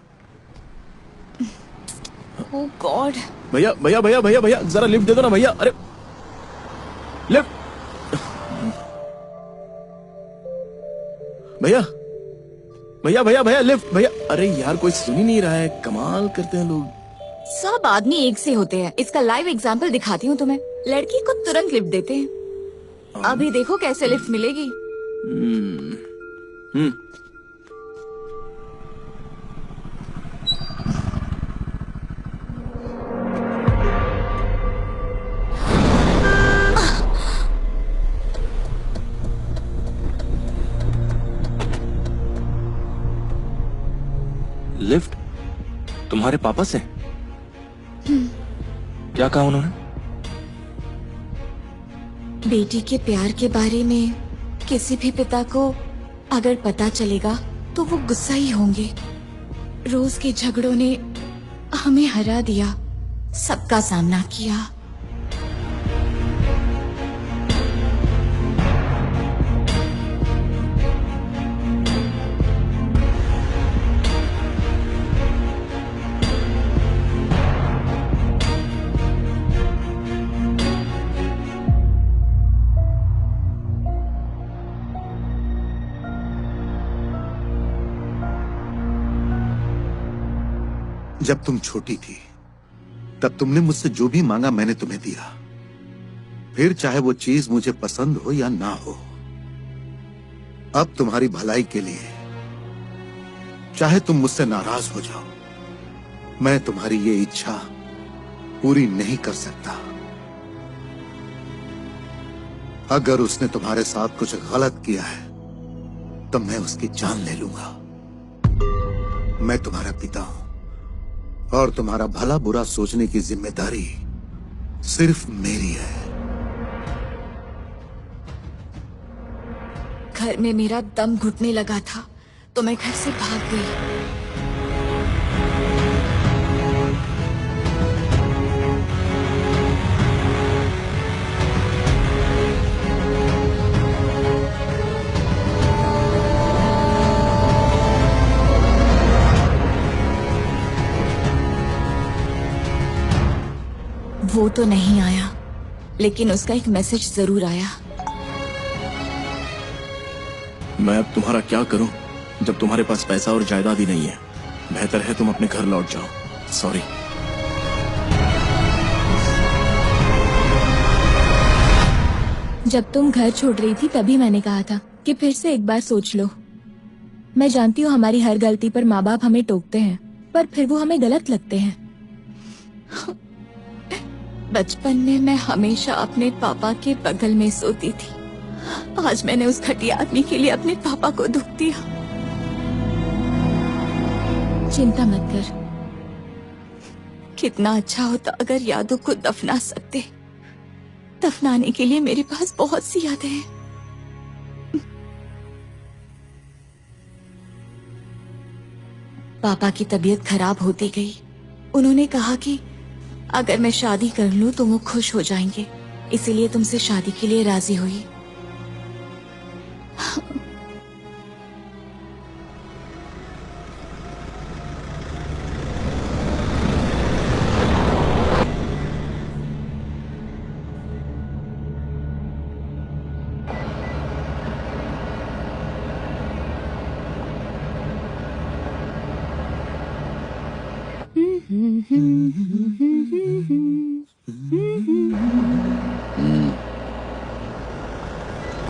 ओह गॉड। भैया भैया भैया भैया भैया जरा लिफ्ट दे दो ना भैया। अरे लिफ्ट भैया भैया भैया भैया लिफ्ट भैया। अरे यार कोई सुन ही नहीं रहा है, कमाल करते हैं लोग। सब आदमी एक से होते हैं। इसका लाइव एग्जाम्पल दिखाती हूँ तुम्हें। लड़की को तुरंत लिफ्ट देते हैं। अभी देखो कैसे लिफ्ट मिलेगी। लिफ्ट तुम्हारे पापा से? क्या कहा उन्होंने? बेटी के प्यार के बारे में किसी भी पिता को अगर पता चलेगा तो वो गुस्सा ही होंगे। रोज के झगड़ों ने हमें हरा दिया, सबका सामना किया। जब तुम छोटी थी तब तुमने मुझसे जो भी मांगा मैंने तुम्हें दिया, फिर चाहे वो चीज मुझे पसंद हो या ना हो। अब तुम्हारी भलाई के लिए चाहे तुम मुझसे नाराज हो जाओ, मैं तुम्हारी ये इच्छा पूरी नहीं कर सकता। अगर उसने तुम्हारे साथ कुछ गलत किया है तो मैं उसकी जान ले लूंगा। मैं तुम्हारा पिता हूं और तुम्हारा भला बुरा सोचने की जिम्मेदारी सिर्फ मेरी है। घर में मेरा दम घुटने लगा था तो मैं घर से भाग गई। वो तो नहीं आया, लेकिन उसका एक मैसेज जरूर आया। मैं अब तुम्हारा क्या करूं जब तुम्हारे पास पैसा और जायदाद ही नहीं है। बेहतर है तुम अपने घर लौट जाओ। सॉरी। जब तुम घर छोड़ रही थी तभी मैंने कहा था कि फिर से एक बार सोच लो। मैं जानती हूँ हमारी हर गलती पर माँ बाप हमें टोकते हैं, पर फिर वो हमें गलत लगते हैं। बचपन में मैं हमेशा अपने पापा के बगल में सोती थी। आज मैंने उस घटिया आदमी के लिए अपने पापा को दुख दिया। चिंता मत कर। कितना अच्छा होता अगर यादों को दफना सकते। दफनाने के लिए मेरे पास बहुत सी यादें हैं। पापा की तबीयत खराब होती गई। उन्होंने कहा कि अगर मैं शादी कर लूं तो वो खुश हो जाएंगे, इसीलिए तुमसे शादी के लिए राजी हुई।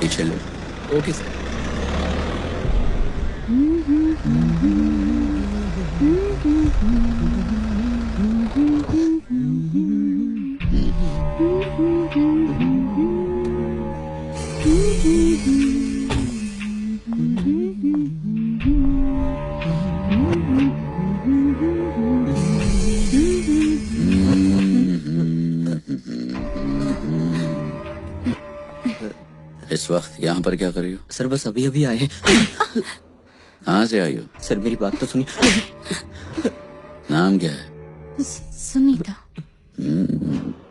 पीछे ले। Okay sir. इस वक्त यहाँ पर क्या कर रही हो? सर बस अभी अभी आए हैं। कहाँ से आई हो? सर मेरी बात तो सुनिए। नाम क्या है? सुनीता।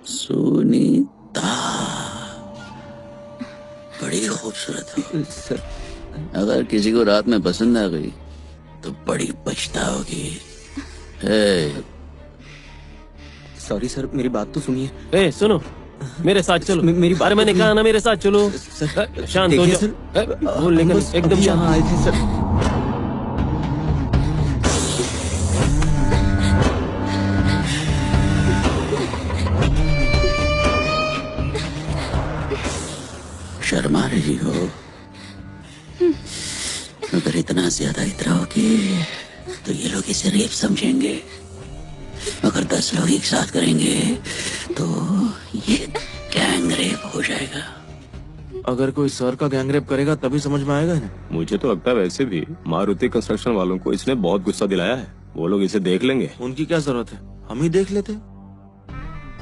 सुनीता बड़ी खूबसूरत है। अगर किसी को रात में पसंद आ गई तो बड़ी पछताओगी। सॉरी सर, मेरी बात तो सुनिए। ए सुनो, मेरे साथ चलो। मेरी बात मैंने कहा ना, मेरे साथ चलो। शांत हो जाओ। बोलने का एकदम यहाँ आए थे सर। शर्मा रही हो? अगर इतना ज्यादा इतराओगी तो ये लोग इसे रेप समझेंगे। अगर 10 लोग एक साथ करेंगे तो ये गैंग रेप हो जाएगा। अगर कोई सर का गैंगरेप करेगा तभी समझ में आएगा ना। मुझे तो लगता है वैसे भी मारुति कंस्ट्रक्शन वालों को इसने बहुत गुस्सा दिलाया है। वो लोग इसे देख लेंगे। उनकी क्या जरूरत है, हम ही देख लेते।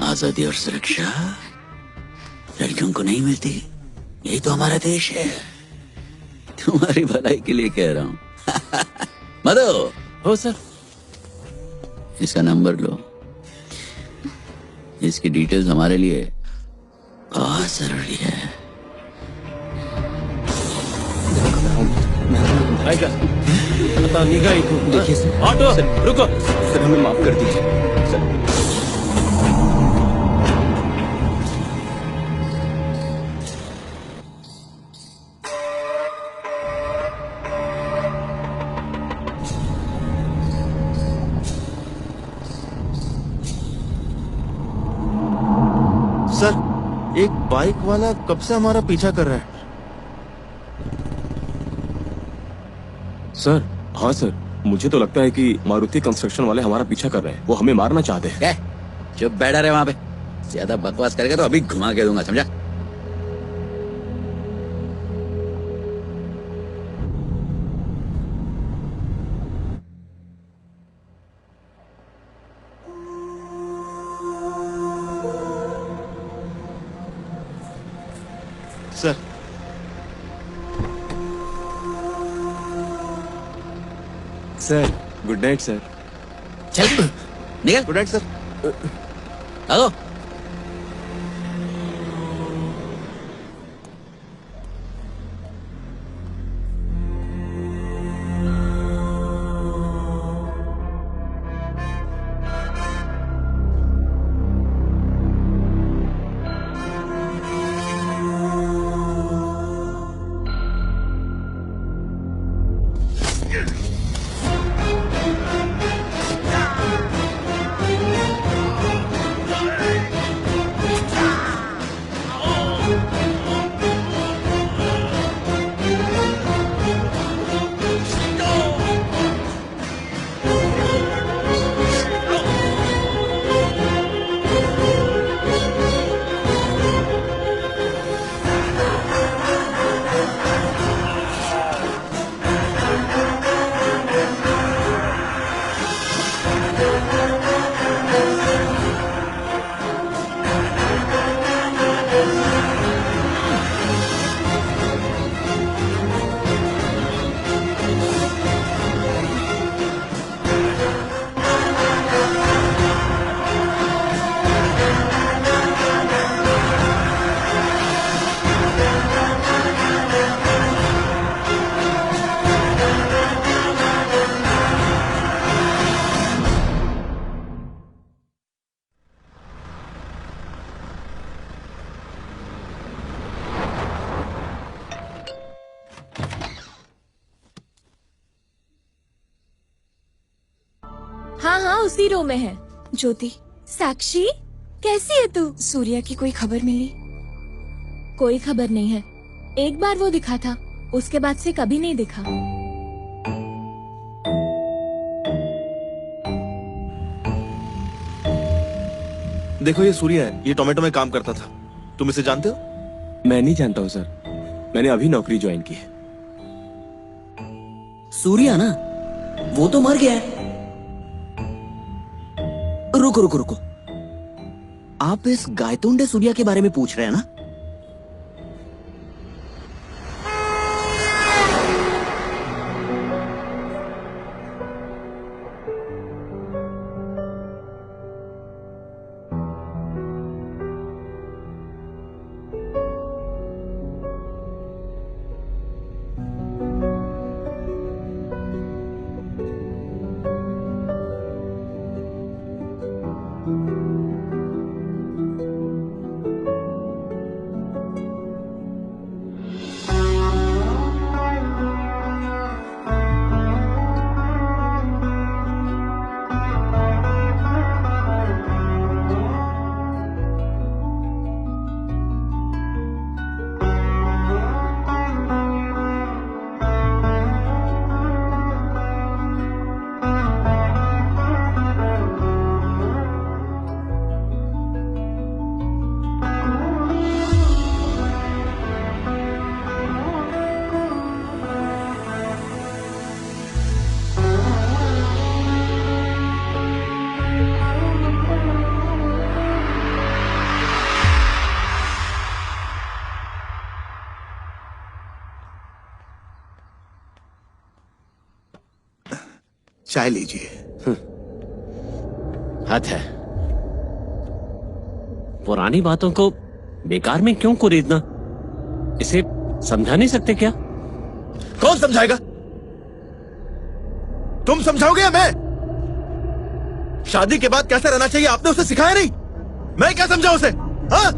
आजादी और सुरक्षा लड़कियों को नहीं मिलती, यही तो हमारा देश है। तुम्हारी भलाई के लिए कह रहा हूँ। मधु। हो सर। इसका नंबर लो। इसकी डिटेल्स हमारे लिए बहुत जरूरी है। पता नहीं गई को। देखिए सर। ऑटो रुको सर, हमें माफ कर दीजिए सर। सर, एक बाइक वाला कब से हमारा पीछा कर रहा है। सर, हाँ सर, मुझे तो लगता है कि मारुति कंस्ट्रक्शन वाले हमारा पीछा कर रहे हैं। वो हमें मारना चाहते हैं। चुप बैठा रहे वहां पे। ज्यादा बकवास करेगा तो अभी घुमा के दूंगा, समझा? Sir, sir good night sir. चल निकल। Good night sir. आओ। हाँ हाँ उसी रो में है। ज्योति। साक्षी कैसी है तू? सूर्या की कोई खबर मिली? कोई खबर नहीं है। एक बार वो दिखा था, उसके बाद से कभी नहीं दिखा। देखो ये सूर्या है, ये टोमेटो में काम करता था। तुम इसे जानते हो? मैं नहीं जानता हूँ सर, मैंने अभी नौकरी ज्वाइन की है। सूर्या ना, वो तो मर गया है। रुको रुको रुको, आप इस गायतुंडे सूर्या के बारे में पूछ रहे हैं ना? चाय लीजिए। हद है, पुरानी बातों को बेकार में क्यों कुरेदना? इसे समझा नहीं सकते क्या? कौन समझाएगा? तुम समझाओगे या मैं? शादी के बाद कैसे रहना चाहिए आपने उसे सिखाया नहीं? मैं क्या समझाऊं उसे? हाँ?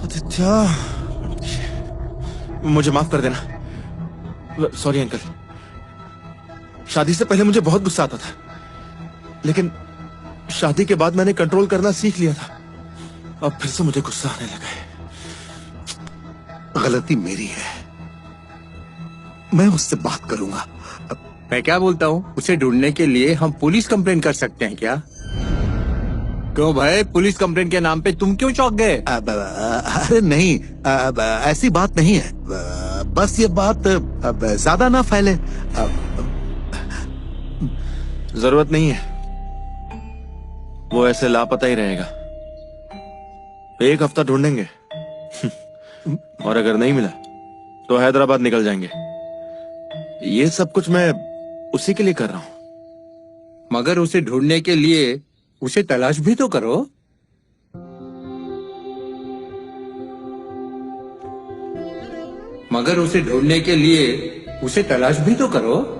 आदित्य, मुझे माफ कर देना। Sorry uncle. शादी से पहले मुझे बहुत गुस्सा आता था, लेकिन शादी के बाद मैंने कंट्रोल करना सीख लिया था। अब फिर से मुझे गुस्सा आने लगा है। गलती मेरी है, मैं उससे बात करूंगा। मैं क्या बोलता हूँ, उसे ढूंढने के लिए हम पुलिस कंप्लेन कर सकते हैं क्या? क्यों भाई, पुलिस कंप्लेन के नाम पे तुम क्यों चौंक गए? अरे नहीं, ऐसी बात नहीं है। बस ये बात ज्यादा ना फैले। जरूरत नहीं है, वो ऐसे लापता ही रहेगा। 1 हफ्ता ढूंढेंगे और अगर नहीं मिला तो हैदराबाद निकल जाएंगे। ये सब कुछ मैं उसी के लिए कर रहा हूं। मगर उसे ढूंढने के लिए उसे तलाश भी तो करो। मगर उसे ढूंढने के लिए उसे तलाश भी तो करो।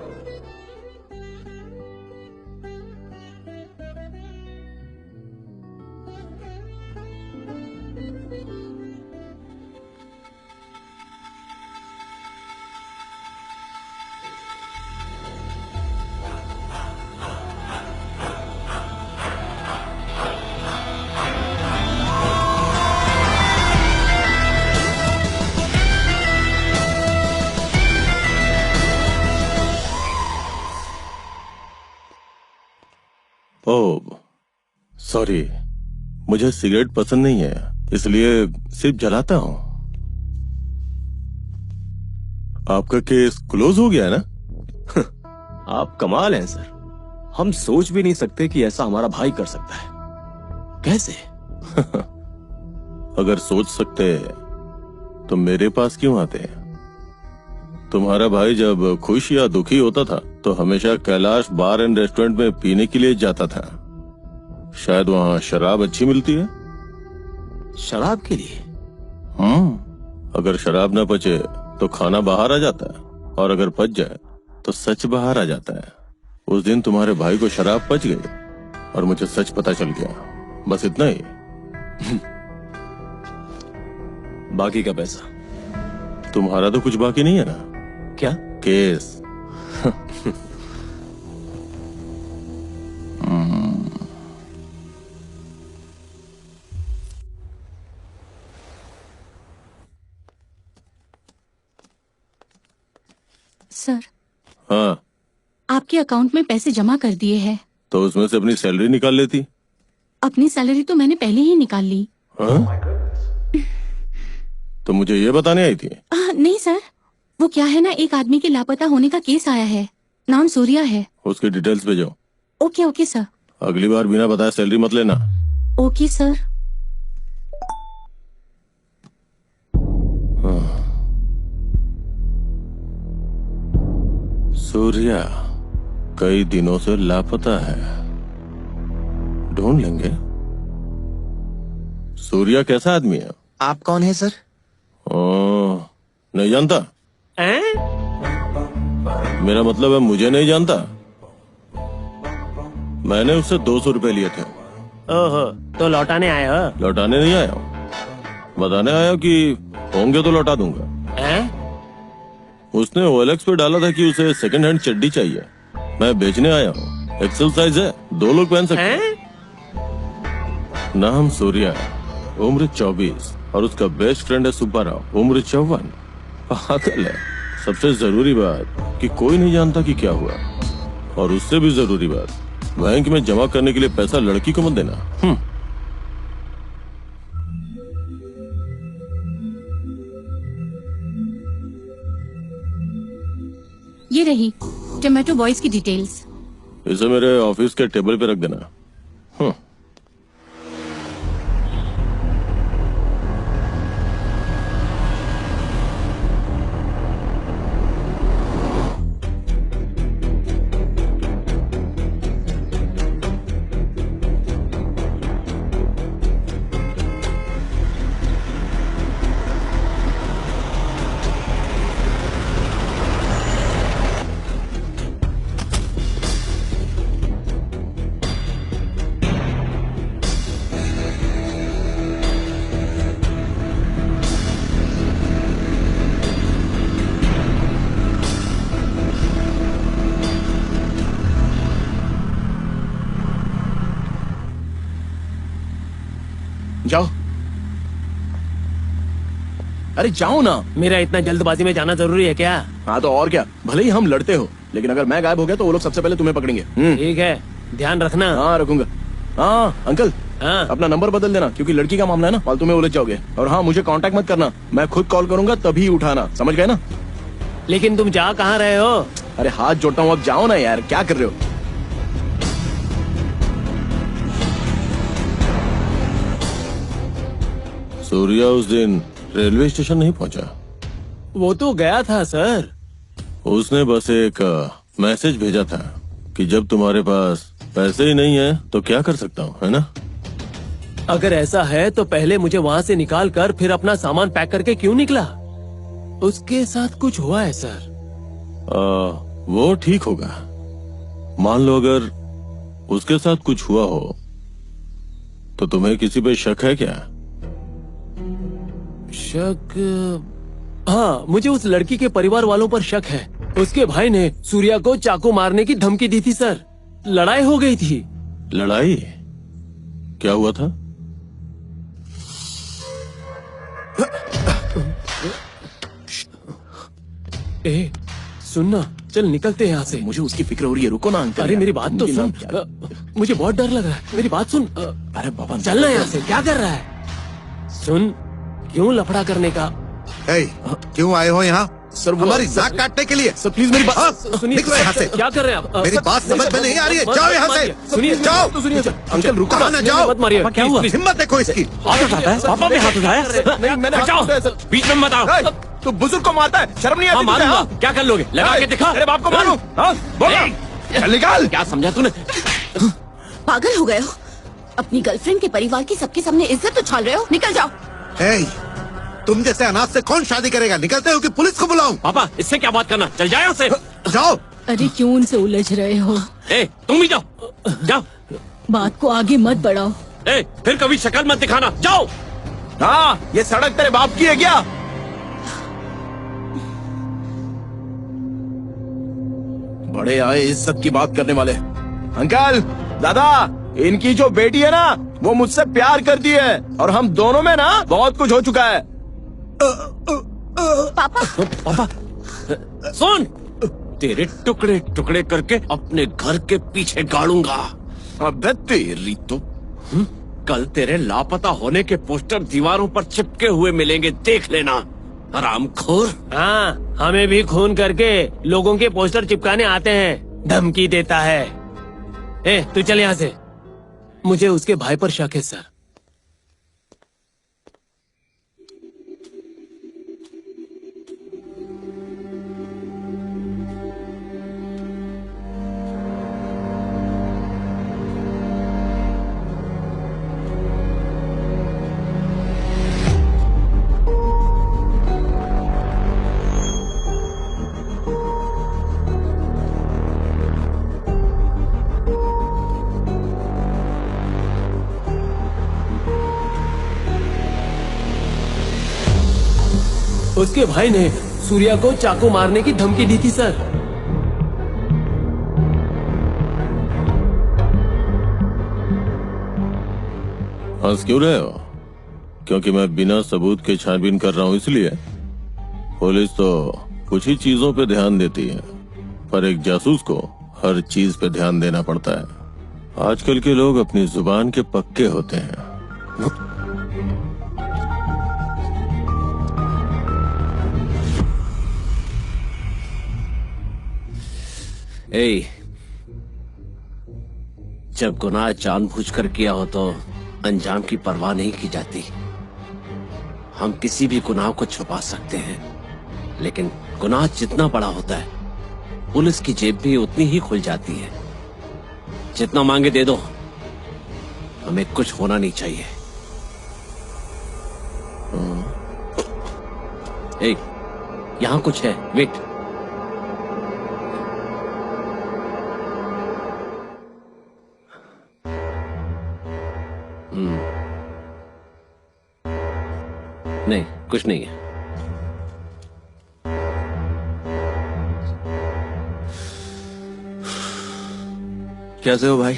ओह सॉरी, मुझे सिगरेट पसंद नहीं है, इसलिए सिर्फ जलाता हूं। आपका केस क्लोज हो गया है ना? आप कमाल हैं सर, हम सोच भी नहीं सकते कि ऐसा हमारा भाई कर सकता है। कैसे? अगर सोच सकते तो मेरे पास क्यों आते? तुम्हारा भाई जब खुश या दुखी होता था तो हमेशा कैलाश बार एंड रेस्टोरेंट में पीने के लिए जाता था। शायद वहाँ शराब अच्छी मिलती है। शराब के लिए? अगर शराब ना पचे तो खाना बाहर आ जाता है, और अगर पच जाए तो सच बाहर आ जाता है। उस दिन तुम्हारे भाई को शराब पच गई और मुझे सच पता चल गया, बस इतना ही। बाकी का पैसा? तुम्हारा तो कुछ बाकी नहीं है ना? क्या? केस। सर, हाँ, आपके अकाउंट में पैसे जमा कर दिए हैं। तो उसमें से अपनी सैलरी निकाल लेती। अपनी सैलरी तो मैंने पहले ही निकाल ली। हाँ? तो मुझे ये बताने आई थी? नहीं सर, वो क्या है ना, एक आदमी के लापता होने का केस आया है, नाम सूर्या है। उसके डिटेल्स भेजो। Okay okay sir. अगली बार बिना बताए सैलरी मत लेना। Okay sir. सूर्या कई दिनों से लापता है, ढूंढ लेंगे। सूर्या कैसा आदमी है? आप कौन है सर? नहीं जानता? मेरा मतलब है मुझे नहीं जानता। मैंने उससे 200 रुपए लिए थे। ओहो, तो लौटाने आए हो? लौटाने नहीं आया हूँ, बताने आया हूँ कि होंगे तो लौटा दूंगा। उसने OLX पे डाला था कि उसे सेकंड हैंड चड्डी चाहिए, मैं बेचने आया हूँ। एक्सेल साइज है, 2 लोग पहन सकते हैं। नाम सूर्या, उम्र 24, और उसका बेस्ट फ्रेंड है सुब्बाराव, उम्र 54। पागल है। सबसे जरूरी बात कि कोई नहीं जानता कि क्या हुआ, और उससे भी जरूरी बात, बैंक में जमा करने के लिए पैसा लड़की को मत देना। ये रही टोमेटो बॉयज की डिटेल्स। इसे मेरे ऑफिस के टेबल पे रख देना। अरे जाओ ना। मेरा इतना जल्दबाजी में जाना जरूरी है क्या? हाँ तो और क्या, भले ही हम लड़ते हो, लेकिन अगर मैं गायब हो गया तो वो लोग सबसे पहले तुम्हें पकड़ेंगे। ठीक है, ध्यान रखना। हाँ रखूंगा। हाँ अंकल, अपना नंबर बदल देना, क्योंकि लड़की का मामला है ना, फालतू में उलझ जाओगे। और हाँ, मुझे कांटेक्ट मत करना, मैं खुद कॉल करूंगा तभी उठाना, समझ गए ना? लेकिन तुम जा कहाँ रहे हो? अरे हाथ जोड़ता हूँ, अब जाओ ना यार, क्या कर रहे हो? सूर्या उस दिन रेलवे स्टेशन नहीं पहुंचा। वो तो गया था सर। उसने बस एक मैसेज भेजा था कि जब तुम्हारे पास पैसे ही नहीं है तो क्या कर सकता हूँ, है ना? अगर ऐसा है तो पहले मुझे वहाँ से निकाल कर फिर अपना सामान पैक करके क्यों निकला? उसके साथ कुछ हुआ है सर? वो ठीक होगा। मान लो अगर उसके साथ कुछ हुआ हो तो तुम्हें किसी पे शक है क्या? शक? हाँ, मुझे उस लड़की के परिवार वालों पर शक है। उसके भाई ने सूर्या को चाकू मारने की धमकी दी थी सर। लड़ाई हो गई थी। लड़ाई? क्या हुआ था? ए, सुनना, चल निकलते हैं यहाँ से। मुझे उसकी फिक्र हो रही है, रुको ना अंकल। अरे मेरी बात तो सुन, मुझे बहुत डर लग रहा है, मेरी बात सुन। अरे बाबा चलना यहाँ से, क्या कर रहा है? सुन, क्यों लफड़ा करने का? क्यों आए हो यहाँ? सर हमारी नाक काटने के लिए? सर प्लीज मेरी बात सुनिए। निकलो यहाँ से। क्या कर रहे हैं आप? मेरी बात समझ में नहीं आ रही है, जाओ यहाँ से। सुनिए, जाओ तो सुनिए। अंकल रुको कहाँ ना जाओ। मत मारिए। क्या हुआ? हिम्मत देखो इसकी। हाथ उठाता है? पापा पे हाथ उठाया? नहीं, मैंने हटाओ, बीच में मत आओ। तू बुजुर्ग को मारता है, शर्म नहीं आती? मारूंगा। क्या कर लोगे? लगा के दिखा। तेरे बाप को मारूं? बोल निकाल। क्या समझा तूने? पागल हो गए हो? अपनी गर्लफ्रेंड के परिवार की सबके सामने इज्जत उछाल रहे हो? निकल जाओ। तुम जैसे अनाथ से कौन शादी करेगा? निकलते हो कि पुलिस को बुलाऊं? पापा, इससे क्या बात करना? चल जाओ यहाँ से। जाओ। अरे क्यों उनसे उलझ रहे हो? तुम भी जाओ, जाओ। बात को आगे मत बढ़ाओ। फिर कभी शक्ल मत दिखाना, जाओ। हाँ, ये सड़क तेरे बाप की है क्या? बड़े आए इज्जत की बात करने वाले। अंकल, दादा, इनकी जो बेटी है ना, वो मुझसे प्यार करती है और हम दोनों में ना बहुत कुछ हो चुका है। पापा, सुन, तेरे टुकड़े टुकड़े करके अपने घर के पीछे गाड़ूंगा। अबे तेरी तो। कल तेरे लापता होने के पोस्टर दीवारों पर चिपके हुए मिलेंगे, देख लेना। हरामखोर। हाँ, हमें भी खून करके लोगों के पोस्टर चिपकाने आते हैं, धमकी देता है। तू चल यहाँ से। मुझे उसके भाई पर शक है सर। उसके भाई ने सूर्या को चाकू मारने की धमकी दी थी सर। हंस क्यों रहे हो? क्योंकि मैं बिना सबूत के छानबीन कर रहा हूँ इसलिए? पुलिस तो कुछ ही चीजों पे ध्यान देती है, पर एक जासूस को हर चीज पे ध्यान देना पड़ता है। आजकल के लोग अपनी जुबान के पक्के होते हैं। जब गुनाह जानबूझकर किया हो तो अंजाम की परवाह नहीं की जाती। हम किसी भी गुनाह को छुपा सकते हैं, लेकिन गुनाह जितना बड़ा होता है, पुलिस की जेब भी उतनी ही खुल जाती है। जितना मांगे दे दो, हमें कुछ होना नहीं चाहिए। यहाँ कुछ है, वेट। नहीं, कुछ नहीं है। कैसे हो भाई?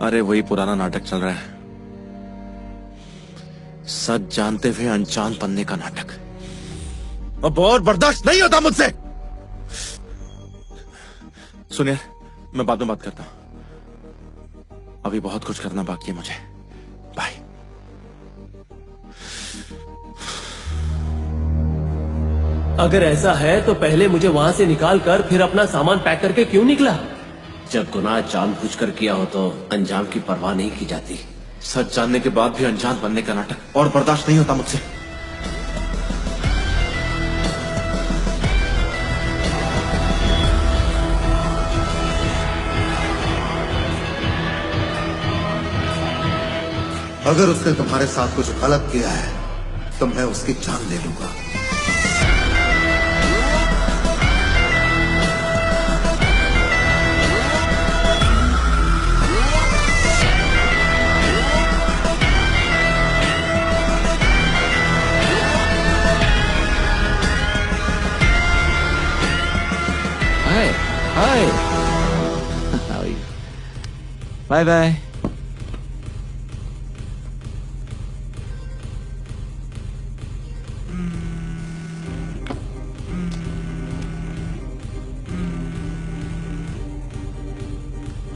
अरे वही पुराना नाटक चल रहा है। सच जानते हुए अनजान बनने का नाटक। अब और बर्दाश्त नहीं होता मुझसे। सुनिए, मैं बाद में बात करता हूं, अभी बहुत कुछ करना बाकी है मुझे। बाय। अगर ऐसा है तो पहले मुझे वहां से निकाल कर फिर अपना सामान पैक करके क्यों निकला? जब गुनाह जानबूझकर किया हो तो अंजाम की परवाह नहीं की जाती। सच जानने के बाद भी अनजान बनने का नाटक और बर्दाश्त नहीं होता मुझसे। अगर उसने तुम्हारे साथ कुछ गलत किया है तो मैं उसकी जान ले लूंगा। Hi. How are you? Bye bye.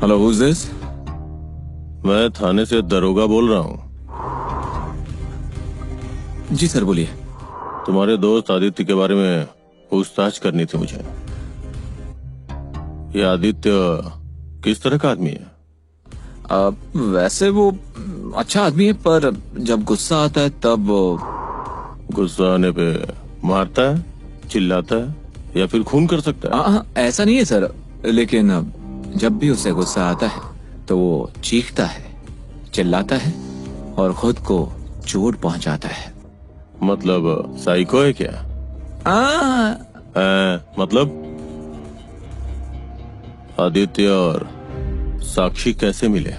Hello, who's this? मैं थाने से दरोगा बोल रहा हूँ। जी सर, बोलिए। तुम्हारे दोस्त आदित्य के बारे में पूछताछ करनी थी मुझे। ये आदित्य किस तरह का आदमी है? वैसे वो अच्छा आदमी है, पर जब गुस्सा आता है तब गुस्सा आने पे मारता है, चिल्लाता है या फिर खून कर सकता है? ऐसा नहीं है सर, लेकिन जब भी उसे गुस्सा आता है तो वो चीखता है, चिल्लाता है और खुद को चोट पहुंचाता है। मतलब साइको है क्या? मतलब आदित्य और साक्षी कैसे मिले?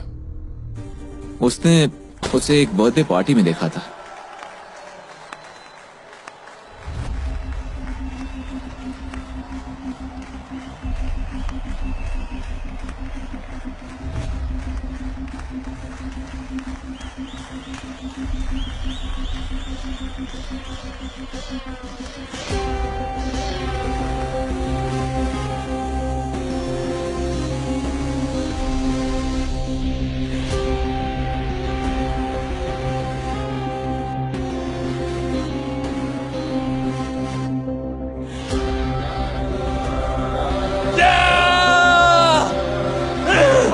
उसने उसे एक बर्थडे पार्टी में देखा था।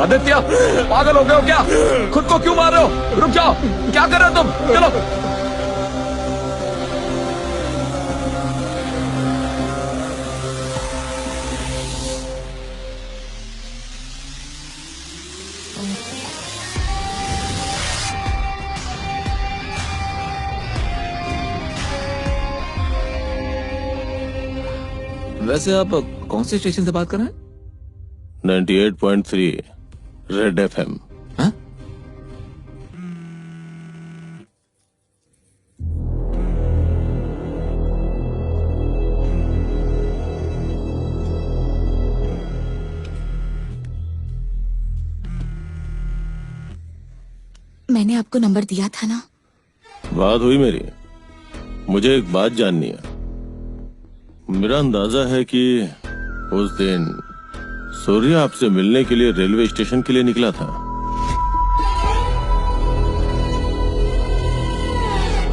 आदित्य, पागल हो गए हो क्या? खुद को क्यों मार रहे हो? रुक जाओ, क्या कर रहे हो तुम? चलो। वैसे आप कौन से स्टेशन से बात कर रहे हैं? 98.3 रेड FM। मैंने आपको नंबर दिया था ना? बात हुई मेरी। मुझे एक बात जाननी है। मेरा अंदाजा है कि उस दिन सूर्या आपसे मिलने के लिए रेलवे स्टेशन के लिए निकला था।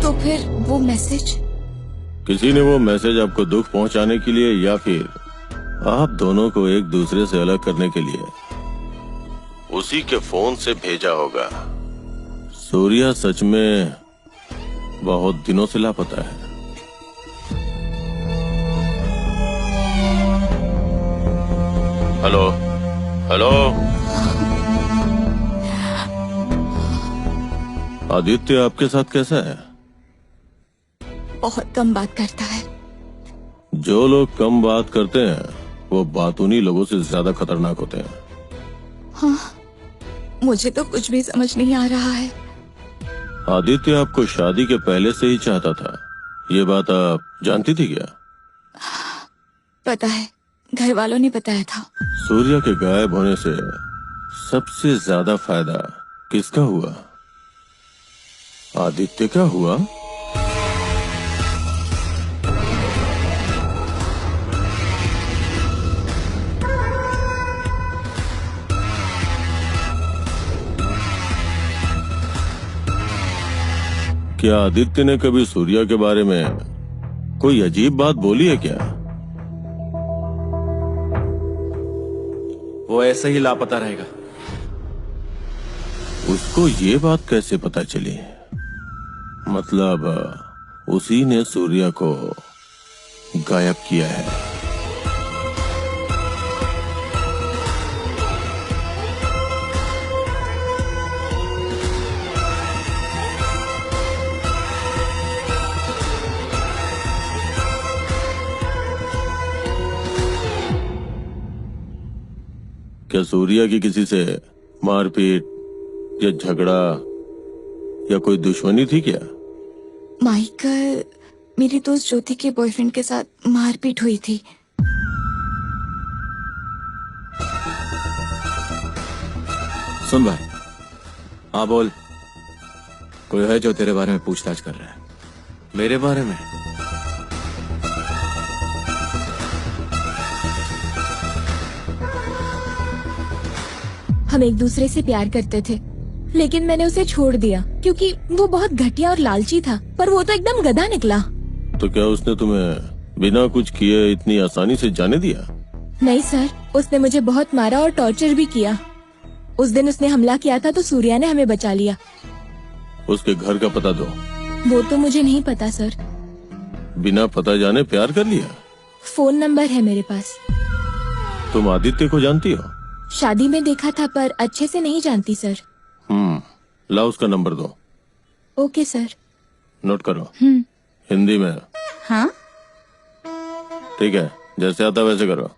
तो फिर वो मैसेज? किसी ने वो मैसेज आपको दुख पहुंचाने के लिए या फिर आप दोनों को एक दूसरे से अलग करने के लिए उसी के फोन से भेजा होगा। सूर्या सच में बहुत दिनों से लापता है। हेलो हेलो, आदित्य आपके साथ कैसा है? बहुत कम बात करता है। जो लोग कम बात करते हैं वो बातूनी लोगों से ज्यादा खतरनाक होते हैं। हाँ, मुझे तो कुछ भी समझ नहीं आ रहा है। आदित्य आपको शादी के पहले से ही चाहता था, ये बात आप जानती थी क्या? पता है, घर वालों ने बताया था। सूर्या के गायब होने से सबसे ज्यादा फायदा किसका हुआ? आदित्य क्या हुआ? क्या आदित्य ने कभी सूर्या के बारे में कोई अजीब बात बोली है क्या? वो ऐसे ही लापता रहेगा। उसको ये बात कैसे पता चली? मतलब उसी ने सूर्या को गायब किया है। क्या सूर्या की किसी से मारपीट या झगड़ा या कोई दुश्मनी थी क्या? माइकल, मेरी दोस्त ज्योति के बॉयफ्रेंड के साथ मारपीट हुई थी। सुन भाई, हाँ बोल। कोई है जो तेरे बारे में पूछताछ कर रहा है? मेरे बारे में? हम एक दूसरे से प्यार करते थे, लेकिन मैंने उसे छोड़ दिया क्योंकि वो बहुत घटिया और लालची था। पर वो तो एकदम गधा निकला। तो क्या उसने तुम्हें बिना कुछ किए इतनी आसानी से जाने दिया? नहीं सर, उसने मुझे बहुत मारा और टॉर्चर भी किया। उस दिन उसने हमला किया था तो सूर्या ने हमें बचा लिया। उसके घर का पता दो। वो तो मुझे नहीं पता सर। बिना पता जाने प्यार कर लिया? फोन नंबर है मेरे पास। तुम आदित्य को जानती हो? शादी में देखा था पर अच्छे से नहीं जानती सर। ला उसका नंबर दो। Okay sir. नोट करो। हिंदी में। हाँ ठीक है, जैसे आता वैसे करो।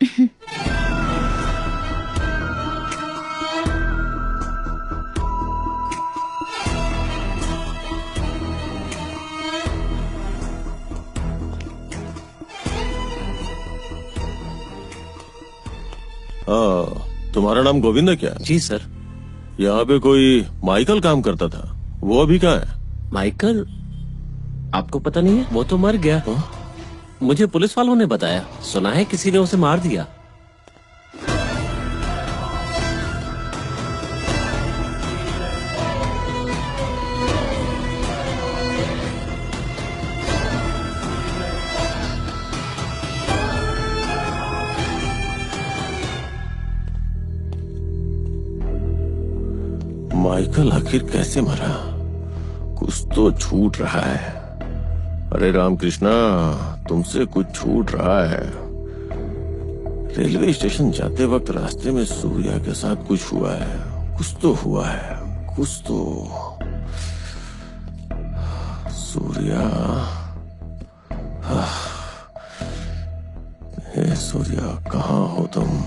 तुम्हारा नाम गोविंद है क्या? जी सर। यहाँ पे कोई माइकल काम करता था, वो अभी कहाँ है? माइकल? आपको पता नहीं है? वो तो मर गया। मुझे पुलिस वालों ने बताया। सुना है किसी ने उसे मार दिया। माइकल आखिर कैसे मरा? कुछ तो छूट रहा है। अरे रामकृष्णा, तुमसे कुछ छूट रहा है। रेलवे स्टेशन जाते वक्त रास्ते में सूर्या के साथ कुछ हुआ है। कुछ तो हुआ है, कुछ तो। सूर्या, हे सूर्या, कहाँ हो तुम?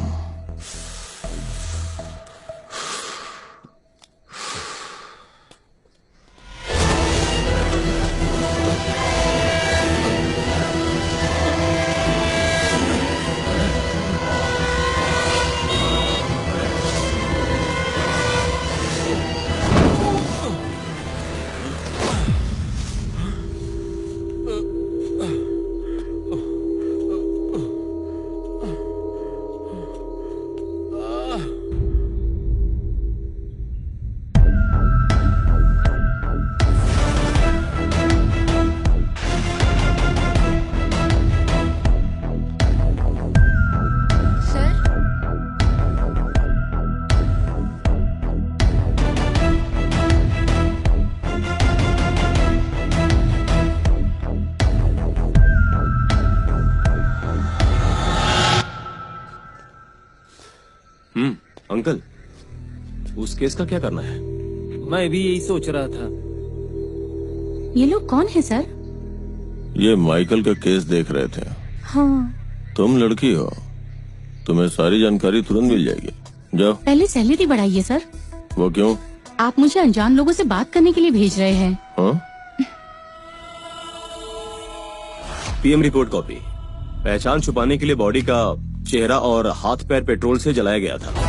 अंकल, उस केस का क्या करना है? मैं भी यही सोच रहा था। ये लोग कौन है सर? ये माइकल का केस देख रहे थे। हाँ। तुम लड़की हो, तुम्हें सारी जानकारी तुरंत मिल जाएगी। जाओ। पहले सैलरी बढ़ाइए सर। वो क्यों? आप मुझे अनजान लोगों से बात करने के लिए भेज रहे हैं। हाँ? PM report copy. पहचान छुपाने के लिए बॉडी का चेहरा और हाथ पैर पेट्रोल से जलाया गया था।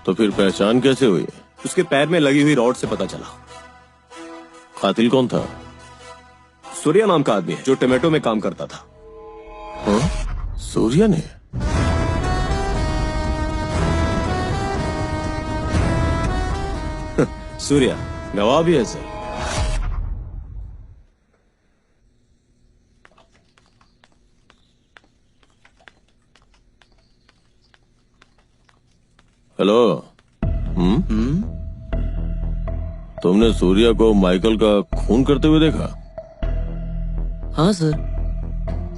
तो फिर पहचान कैसे हुई? उसके पैर में लगी हुई रॉड से पता चला। कातिल कौन था? सूर्या नाम का आदमी है जो टोमेटो में काम करता था। हाँ? सूर्या ने? सूर्या गवाह भी है सर। हेलो। तुमने सूर्या को माइकल का खून करते हुए देखा? हाँ सर,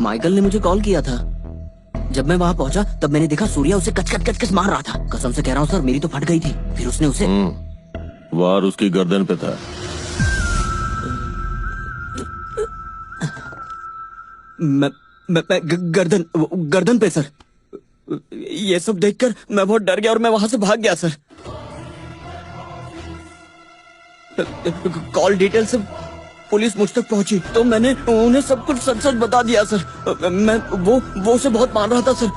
माइकल ने मुझे कॉल किया था। जब मैं वहाँ पहुँचा तब मैंने देखा सूर्या उसे कच मार रहा था। कसम से कह रहा हूँ सर, मेरी तो फट गई थी। फिर उसने उसे वार उसकी गर्दन पे था। मैं गर्दन पे सर। ये सब देखकर मैं बहुत डर गया और मैं वहां से भाग गया सर। कॉल डिटेल से पुलिस मुझ तक पहुंची तो मैंने उन्हें सब कुछ सच सच बता दिया सर। मैं वो उसे बहुत मार रहा था सर।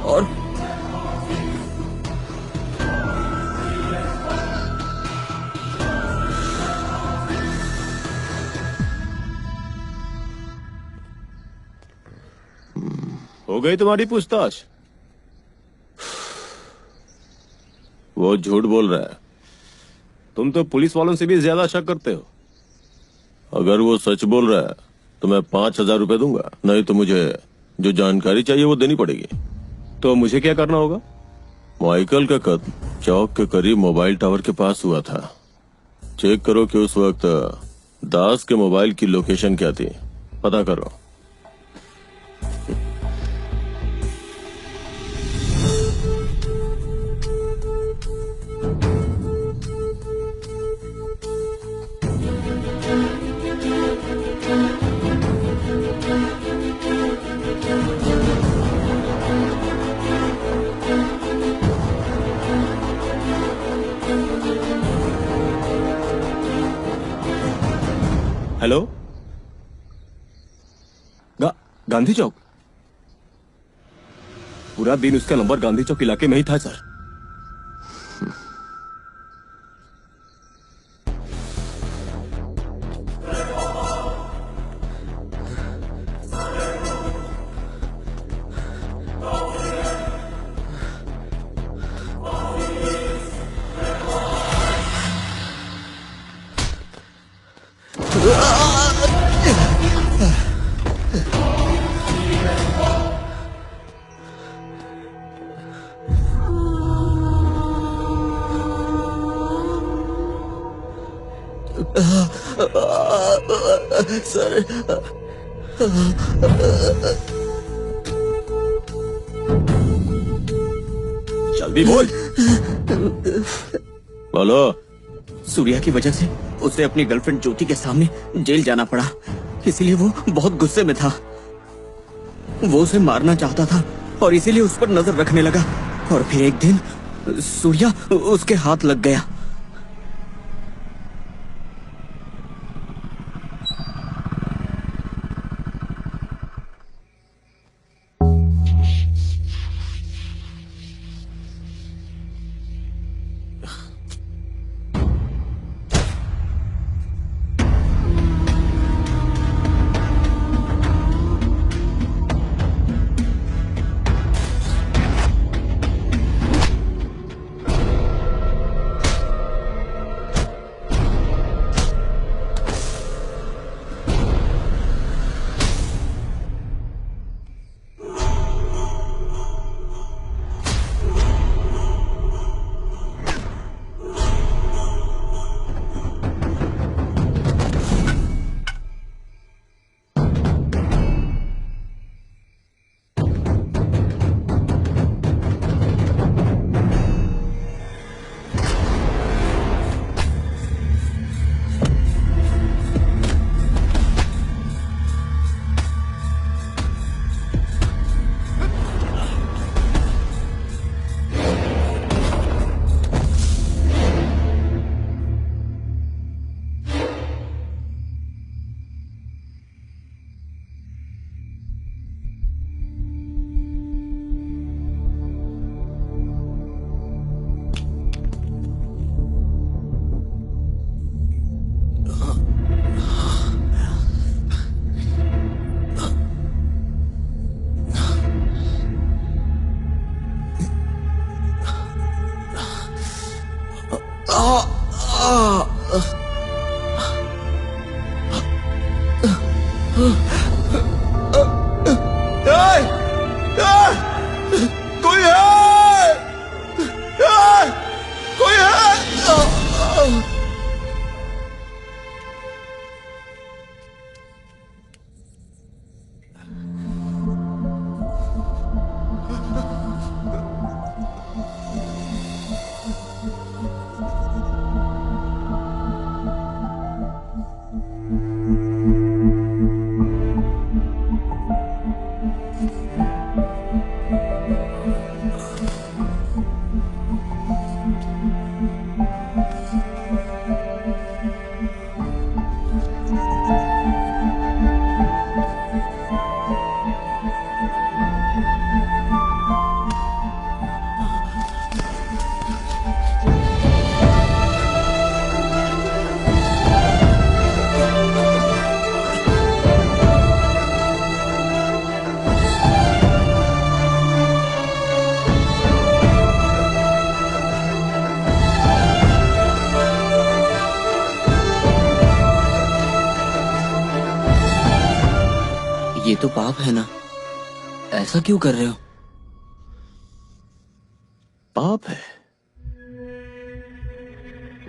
और हो गई तुम्हारी पूछताछ? वो झूठ बोल रहा है। तुम तो पुलिस वालों से भी ज्यादा शक करते हो। अगर वो सच बोल रहा है तो मैं 5,000 रुपए दूंगा, नहीं तो मुझे जो जानकारी चाहिए वो देनी पड़ेगी। तो मुझे क्या करना होगा? माइकल का कत्ल चौक के करीब मोबाइल टावर के पास हुआ था। चेक करो कि उस वक्त दास के मोबाइल की लोकेशन क्या थी, पता करो। हेलो, गांधी चौक। पूरा दिन उसका नंबर गांधी चौक इलाके में ही था सर। सर जल्दी बोल। बोलो। सूर्या की वजह से उसे अपनी गर्लफ्रेंड ज्योति के सामने जेल जाना पड़ा, इसीलिए वो बहुत गुस्से में था। वो उसे मारना चाहता था और इसीलिए उस पर नजर रखने लगा। और फिर एक दिन सूर्या उसके हाथ लग गया। कोई है, कोई है। ये तो पाप है ना, ऐसा क्यों कर रहे हो? पाप है।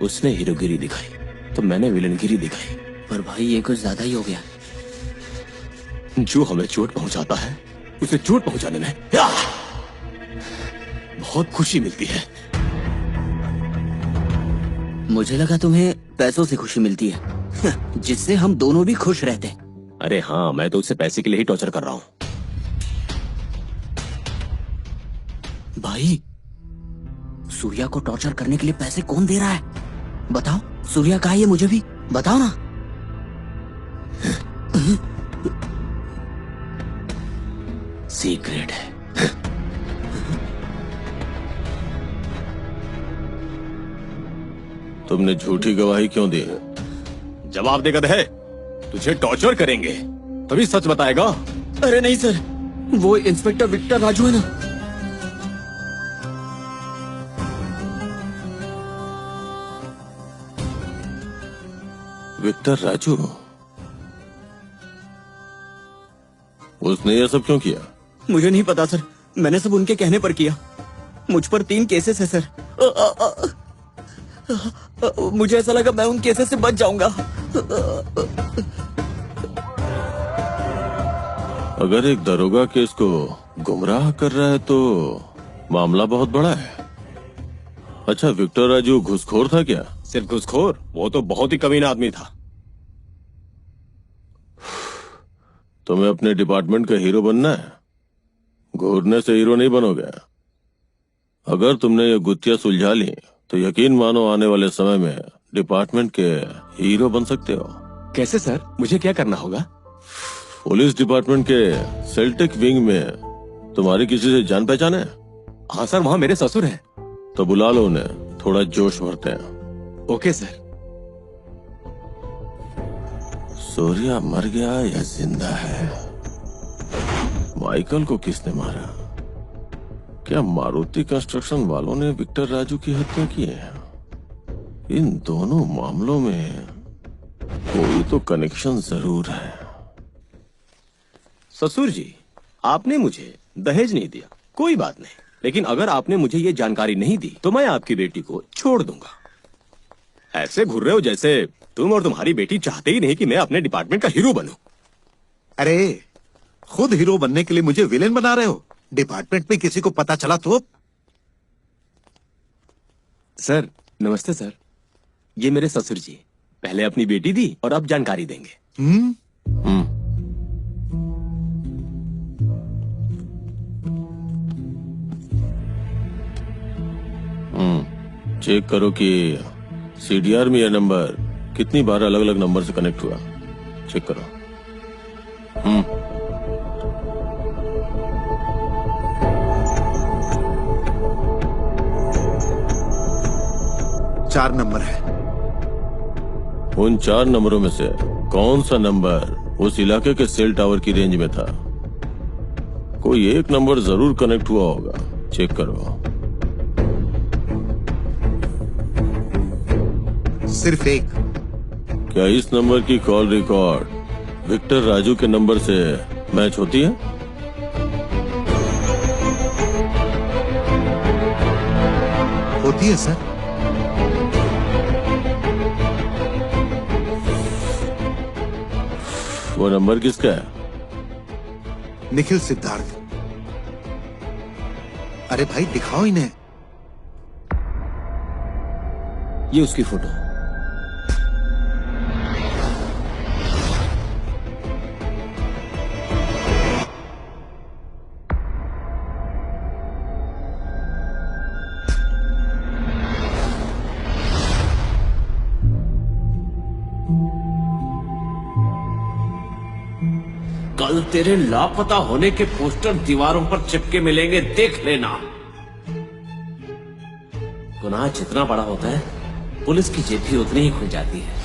उसने हीरोगिरी दिखाई तो मैंने विलनगिरी दिखाई। पर भाई ये कुछ ज्यादा ही हो गया। जो हमें चोट पहुंचाता है उसे चोट पहुंचाने में बहुत खुशी मिलती है। मुझे लगा तुम्हें पैसों से खुशी मिलती है जिससे हम दोनों भी खुश रहते हैं। अरे हाँ, मैं तो उसे पैसे के लिए ही टॉर्चर कर रहा हूँ। भाई, सूर्या को टॉर्चर करने के लिए पैसे कौन दे रहा है? बताओ, सूर्या कहाँ है? ये मुझे भी बताओ ना। सीक्रेट है। तुमने झूठी गवाही क्यों दी? जवाब देकर है, तुझे टॉर्चर करेंगे तभी सच बताएगा। अरे नहीं सर, वो इंस्पेक्टर विक्टर राजू है ना। विक्टर राजू? उसने यह सब क्यों किया? मुझे नहीं पता सर, मैंने सब उनके कहने पर किया। मुझ पर 3 केसेस है सर। मुझे ऐसा लगा मैं उन केसेस से बच जाऊंगा। अगर एक दरोगा केस को गुमराह कर रहा है तो मामला बहुत बड़ा है। अच्छा, विक्टर राजू घुसखोर था क्या? सिर्फ घुसखोर? वो तो बहुत ही कमीना आदमी था। तुम्हें अपने डिपार्टमेंट का हीरो बनना है? घूरने से हीरो नहीं बनोगे। अगर तुमने ये गुत्थियां सुलझा ली तो यकीन मानो आने वाले समय में डिपार्टमेंट के हीरो बन सकते हो। कैसे सर? मुझे क्या करना होगा? पुलिस डिपार्टमेंट के सेल्टिक विंग में तुम्हारी किसी से जान पहचान है? हाँ सर, वहाँ मेरे ससुर हैं। तो बुला लो उन्हें, थोड़ा जोश भरते हैं। Okay sir. सूर्या मर गया या जिंदा है? माइकल को किसने मारा? क्या मारुति कंस्ट्रक्शन वालों ने विक्टर राजू की हत्या की है? इन दोनों मामलों में कोई तो कनेक्शन जरूर है। ससुर जी, आपने मुझे दहेज नहीं दिया, कोई बात नहीं, लेकिन अगर आपने मुझे ये जानकारी नहीं दी तो मैं आपकी बेटी को छोड़ दूंगा। ऐसे घूर रहे हो जैसे तुम और तुम्हारी बेटी चाहते ही नहीं कि मैं अपने डिपार्टमेंट का हीरो बनूं। अरे, खुद हीरो बनने के लिए मुझे विलेन बना रहे हो? डिपार्टमेंट में किसी को पता चला तो? सर नमस्ते सर, ये मेरे ससुर जी। पहले अपनी बेटी दी और अब जानकारी देंगे। चेक करो कि सीडीआर में यह नंबर कितनी बार अलग अलग नंबर से कनेक्ट हुआ। चेक करो। 4 नंबर है। उन 4 नंबरों में से कौन सा नंबर उस इलाके के सेल टावर की रेंज में था? कोई एक नंबर जरूर कनेक्ट हुआ होगा। चेक करो। सिर्फ एक। क्या इस नंबर की कॉल रिकॉर्ड विक्टर राजू के नंबर से मैच होती है? होती है सर। वो नंबर किसका है? निखिल सिद्धार्थ। अरे भाई दिखाओ इन्हें। ये उसकी फोटो। कल तेरे लापता होने के पोस्टर दीवारों पर चिपके मिलेंगे, देख लेना। गुनाह जितना बड़ा होता है, पुलिस की जेब भी उतनी ही खुल जाती है।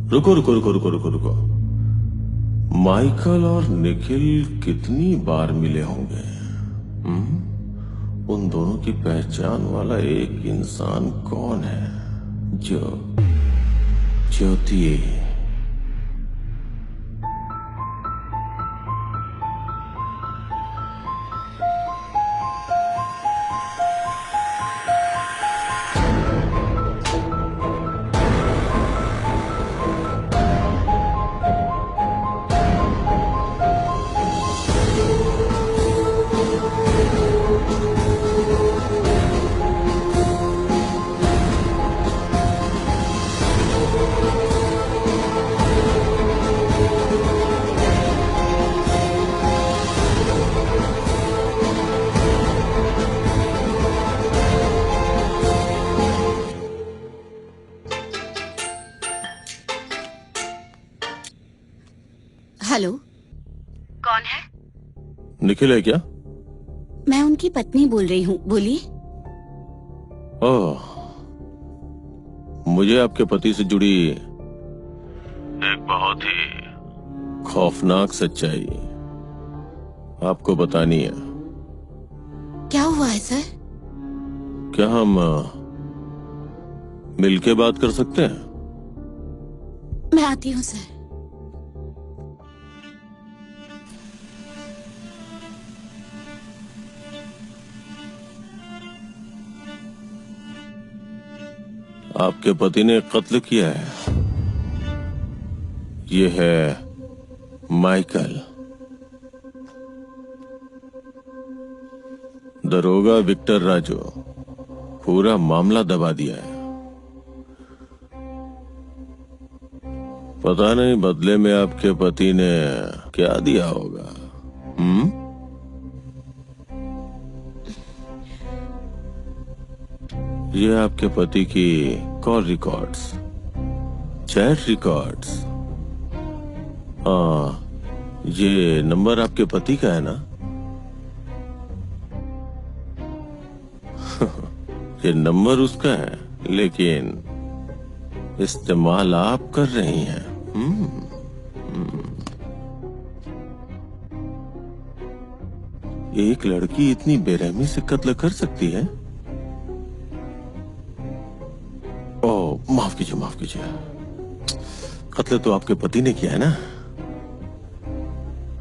रुको रुको रुको रुको रुको रुको। माइकल और निखिल कितनी बार मिले होंगे? उन दोनों की पहचान वाला एक इंसान कौन है? जो ज्योति। हेलो, कौन है? निखिल है क्या? मैं उनकी पत्नी बोल रही हूँ, बोलिए। ओह, मुझे आपके पति से जुड़ी एक बहुत ही खौफनाक सच्चाई आपको बतानी है। क्या हुआ है सर? क्या हम मिलके बात कर सकते हैं? मैं आती हूँ सर। आपके पति ने कत्ल किया है। ये है माइकल। दरोगा विक्टर राजू पूरा मामला दबा दिया है। पता नहीं बदले में आपके पति ने क्या दिया होगा। ये आपके पति की कॉल रिकॉर्ड्स, चैट रिकॉर्ड्स। हाँ, ये नंबर आपके पति का है ना? ये नंबर उसका है, लेकिन इस्तेमाल आप कर रही हैं। एक लड़की इतनी बेरहमी से कत्ल कर सकती है? ओह, माफ कीजिए, माफ कीजिए। कत्ल तो आपके पति ने किया है ना,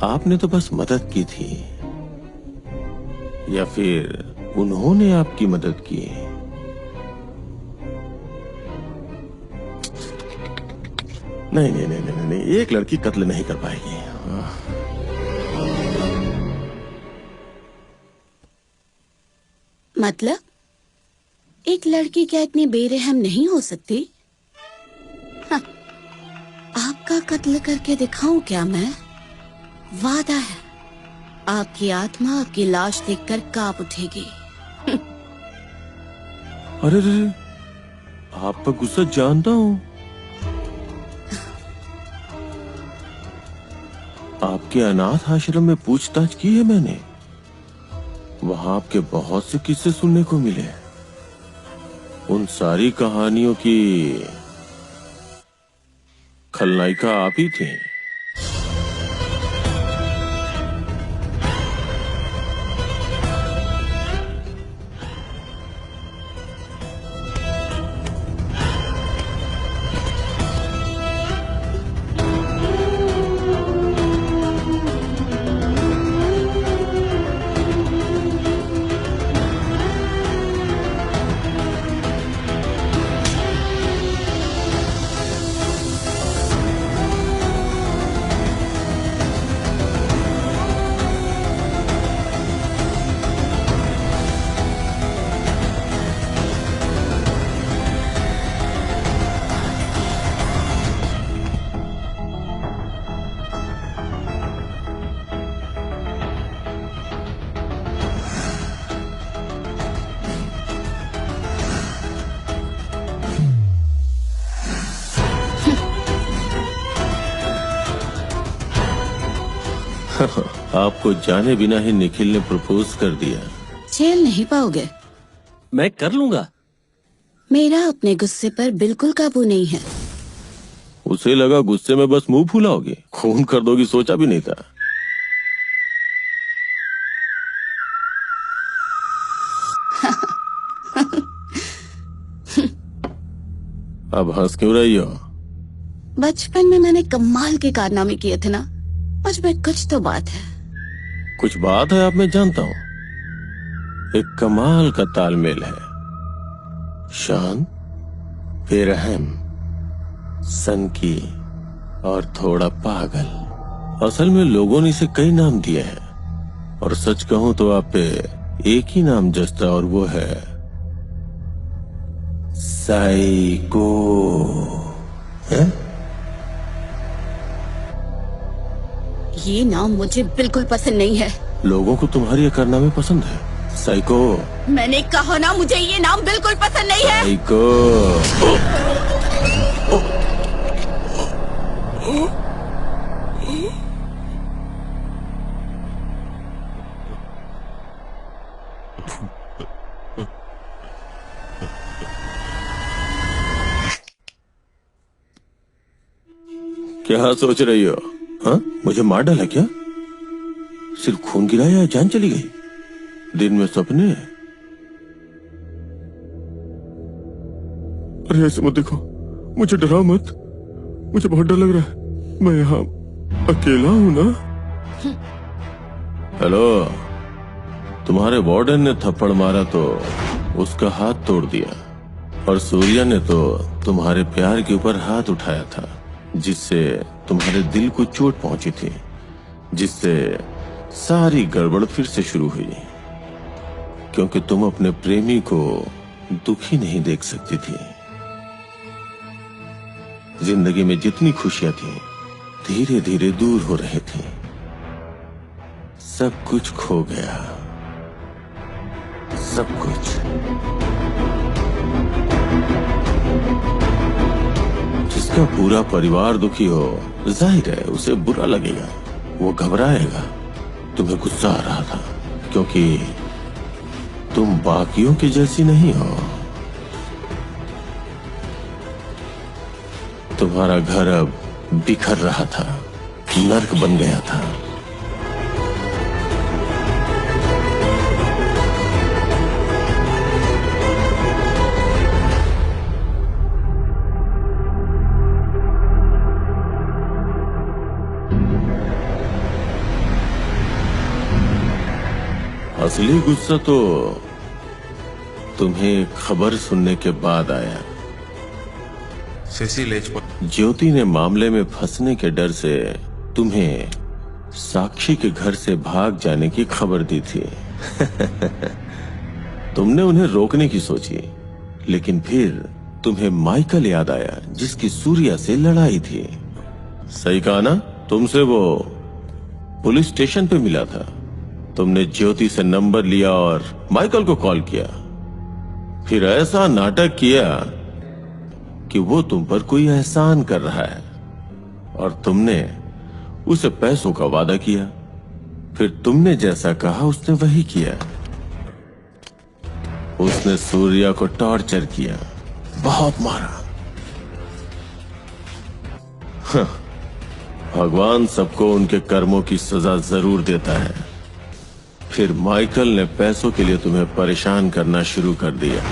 आपने तो बस मदद की थी, या फिर उन्होंने आपकी मदद की? नहीं नहीं नहीं नहीं नहीं, एक लड़की कत्ल नहीं कर पाएगी। मतलब एक लड़की क्या इतनी बेरहम नहीं हो सकती? हाँ, आपका कत्ल करके दिखाऊं क्या मैं? वादा है, आपकी आत्मा आपकी लाश देखकर कांप उठेगी। अरे रे, आपका गुस्सा जानता हूं। आपके अनाथ आश्रम में पूछताछ की है मैंने, वहां आपके बहुत से किस्से सुनने को मिले। उन सारी कहानियों की खलनायिका आप ही थी। आपको जाने बिना ही निखिल ने प्रपोज कर दिया। झेल नहीं पाओगे। मैं कर लूंगा। मेरा अपने गुस्से पर बिल्कुल काबू नहीं है। उसे लगा गुस्से में बस मुंह फुलाओगे, खून कर दोगी, सोचा भी नहीं था। अब हंस क्यों रही हो? बचपन में मैंने कमाल के कारनामे किए थे ना, मुझ में कुछ तो बात है। कुछ बात है आप, मैं जानता हूं। एक कमाल का तालमेल है, शांत, बेरहम, सनकी और थोड़ा पागल। असल में लोगों ने इसे कई नाम दिए हैं, और सच कहूं तो आप पे एक ही नाम जचता, और वो है साइको। है? ये नाम मुझे बिल्कुल पसंद नहीं है। लोगों को तुम्हारी ये कारनामे पसंद है। साइको। मैंने कहा ना, मुझे ये नाम बिल्कुल पसंद नहीं है। साइको। क्या सोच रही हो? हाँ, मुझे मार डाला क्या? सिर्फ खून गिराया या जान चली गई? दिन में सपने? अरे ऐसे मत देखो, मुझे डराओ मत, मुझे बहुत डर लग रहा है। मैं यहाँ अकेला हूँ ना। हेलो, तुम्हारे वार्डन ने थप्पड़ मारा तो उसका हाथ तोड़ दिया, और सूर्या ने तो तुम्हारे प्यार के ऊपर हाथ उठाया था, जिससे तुम्हारे दिल को चोट पहुंची थी, जिससे सारी गड़बड़ फिर से शुरू हुई, क्योंकि तुम अपने प्रेमी को दुखी नहीं देख सकती थी। जिंदगी में जितनी खुशियां थी धीरे धीरे दूर हो रही थी। सब कुछ खो गया, सब कुछ। जिसका पूरा परिवार दुखी हो, जाहिर है उसे बुरा लगेगा, वो घबराएगा। तुम्हें गुस्सा आ रहा था क्योंकि तुम बाकियों की जैसी नहीं हो। तुम्हारा घर अब बिखर रहा था, नर्क बन गया था। असली गुस्सा तो तुम्हें खबर सुनने के बाद आया। ज्योति ने मामले में फंसने के डर से तुम्हें साक्षी के घर से भाग जाने की खबर दी थी। तुमने उन्हें रोकने की सोची, लेकिन फिर तुम्हें माइकल याद आया जिसकी सूर्या से लड़ाई थी। सही कहा ना? तुमसे वो पुलिस स्टेशन पे मिला था। तुमने ज्योति से नंबर लिया और माइकल को कॉल किया, फिर ऐसा नाटक किया कि वो तुम पर कोई एहसान कर रहा है और तुमने उसे पैसों का वादा किया। फिर तुमने जैसा कहा उसने वही किया। उसने सूर्या को टॉर्चर किया, बहुत मारा। भगवान सबको उनके कर्मों की सजा जरूर देता है। फिर माइकल ने पैसों के लिए तुम्हें परेशान करना शुरू कर दिया।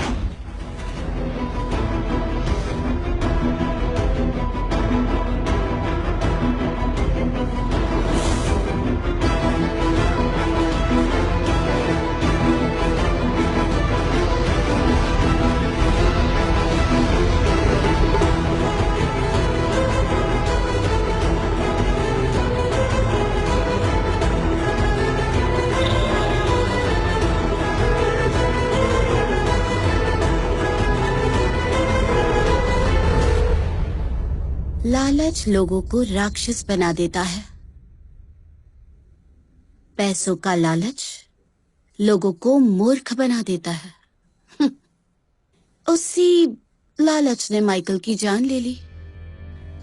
लालच लोगों को राक्षस बना देता है। पैसों का लालच लोगों को मूर्ख बना देता है। उसी लालच ने माइकल की जान ले ली।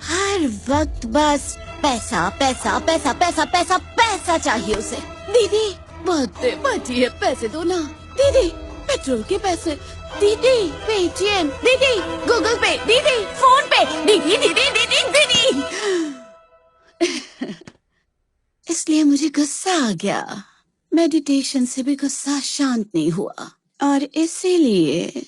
हर वक्त बस पैसा पैसा पैसा पैसा पैसा पैसा चाहिए उसे। दीदी बर्थडे पार्टी है, पैसे दो ना। दीदी पेट्रोल के पैसे, दीदी पेटीएम, दीदी गूगल पे, दीदी फोन पे, दीदी दीदी दीदी दीदी। इसलिए मुझे गुस्सा आ गया। मेडिटेशन से भी गुस्सा शांत नहीं हुआ और इसीलिए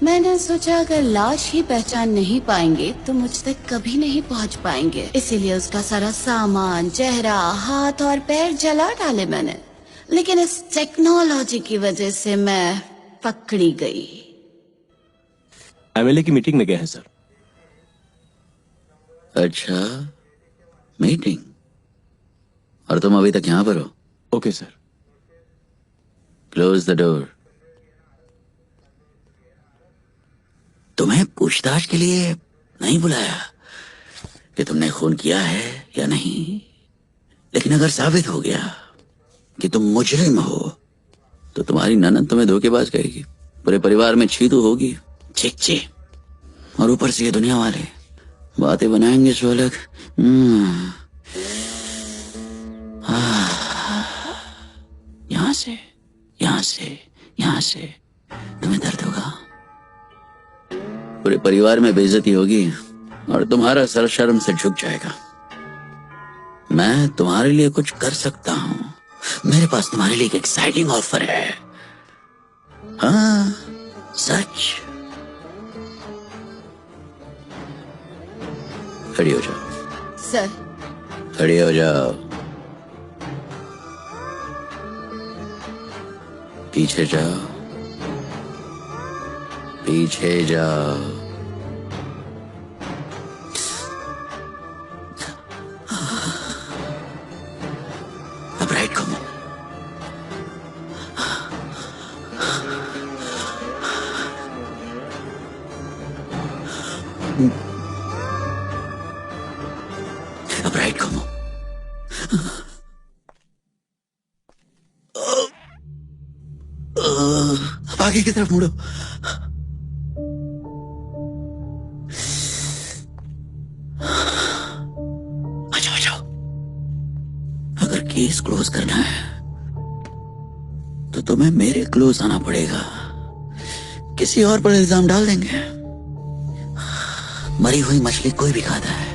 मैंने सोचा अगर लाश ही पहचान नहीं पाएंगे तो मुझ तक कभी नहीं पहुंच पाएंगे। इसीलिए उसका सारा सामान, चेहरा, हाथ और पैर जला डाले मैंने। लेकिन इस टेक्नोलॉजी की वजह से मैं पकड़ी गई। एमएलए की मीटिंग में गए हैं सर। अच्छा, मीटिंग? और तुम अभी तक यहाँ पर हो? Okay sir. Close the door. तुम्हें पूछताछ के लिए नहीं बुलाया कि तुमने खून किया है या नहीं, लेकिन अगर साबित हो गया कि तुम मुजरिम हो तो तुम्हारी ननद तुम्हें धोखेबाज कहेगी, पूरे परिवार में छीतू होगी, चिच्ची, और ऊपर से ये दुनिया वाले बातें बनाएंगे जो अलग। यहां से यहां से यहां से तुम्हें दर्द होगा, पूरे परिवार में बेइज्जती होगी और तुम्हारा सर शर्म से झुक जाएगा। मैं तुम्हारे लिए कुछ कर सकता हूं। मेरे पास तुम्हारे लिए एक एक्साइटिंग ऑफर है। हाँ, सच। खड़ी हो जाओ। सर। खड़ी हो जाओ। पीछे जाओ, पीछे जाओ। अब राइट घूमो। अब राइट घूमो। अब आगे की तरफ मुड़ो। आ जाओ। अगर केस क्लोज करना है तो तुम्हें मेरे क्लोज आना पड़ेगा। किसी और पर इल्जाम डाल देंगे। मरी हुई मछली कोई भी खाता है,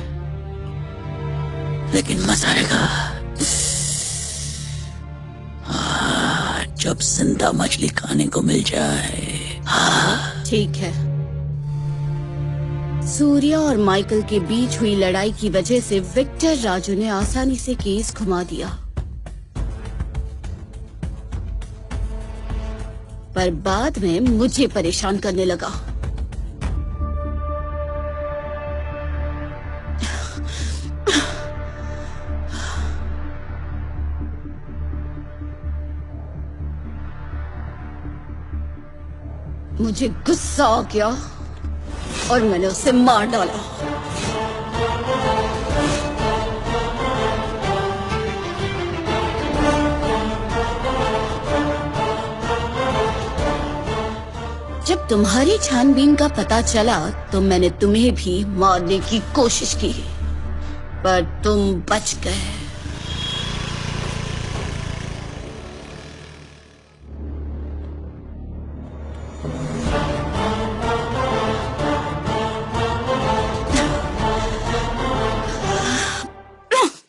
लेकिन मजा आएगा जब जिंदा मछली खाने को मिल जाए। ठीक है। सूर्या और माइकल के बीच हुई लड़ाई की वजह से विक्टर राजू ने आसानी से केस घुमा दिया, पर बाद में मुझे परेशान करने लगा। मुझे गुस्सा आ गया और मैंने उसे मार डाला। जब तुम्हारी छानबीन का पता चला तो मैंने तुम्हें भी मारने की कोशिश की, पर तुम बच गए।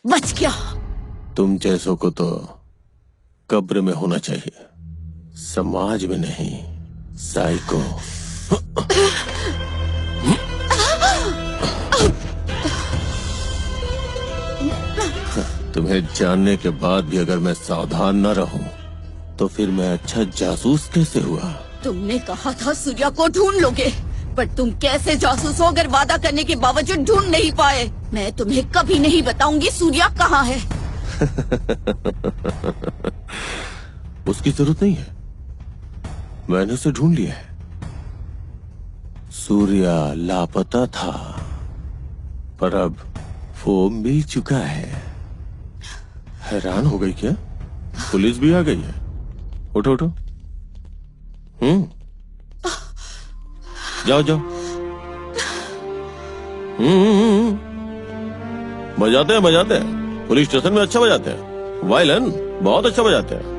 बच गया। तुम जैसों को तो कब्र में होना चाहिए, समाज में नहीं। साइको। तुम्हें जानने के बाद भी अगर मैं सावधान न रहूं तो फिर मैं अच्छा जासूस कैसे हुआ? तुमने कहा था सूर्या को ढूंढ लोगे, पर तुम कैसे जासूस हो अगर वादा करने के बावजूद ढूंढ नहीं पाए? मैं तुम्हें कभी नहीं बताऊंगी सूर्या कहाँ है। उसकी जरूरत नहीं है, मैंने उसे ढूंढ लिया है। सूर्या लापता था, पर अब वो मिल चुका है। हैरान हो गई क्या? पुलिस भी आ गई है। उठो उठो। जाओ जाओ। बजाते हैं पुलिस स्टेशन में अच्छा बजाते हैं। वायलिन बहुत अच्छा बजाते हैं।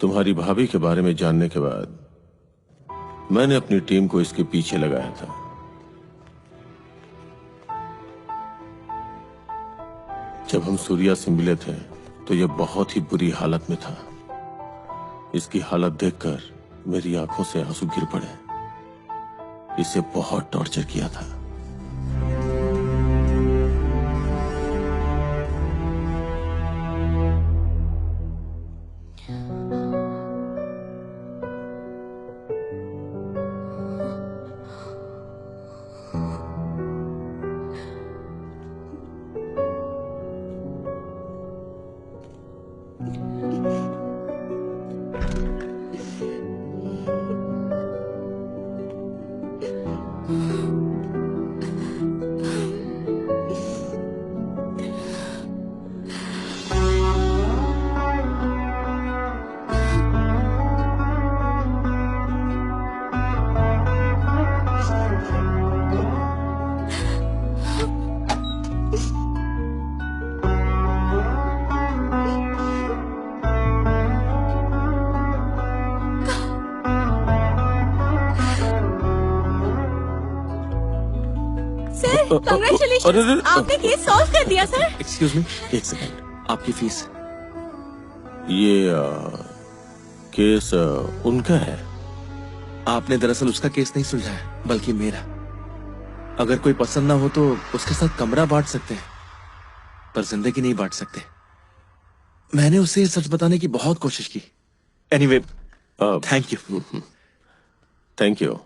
तुम्हारी भाभी के बारे में जानने के बाद मैंने अपनी टीम को इसके पीछे लगाया था। जब हम सूर्या से मिले थे तो यह बहुत ही बुरी हालत में था। इसकी हालत देखकर मेरी आंखों से आंसू गिर पड़े। इसे बहुत टॉर्चर किया था। Congratulations, आपने केस सॉल्व कर दिया सर। एक्सक्यूज मी, एक सेकंड। आपकी फीस? ये केस उनका है। आपने दरअसल उसका केस नहीं सुलझाया, बल्कि मेरा। अगर कोई पसंद ना हो तो उसके साथ कमरा बांट सकते हैं, पर जिंदगी नहीं बांट सकते। मैंने उसे सच बताने की बहुत कोशिश की। Anyway, thank you. Thank you.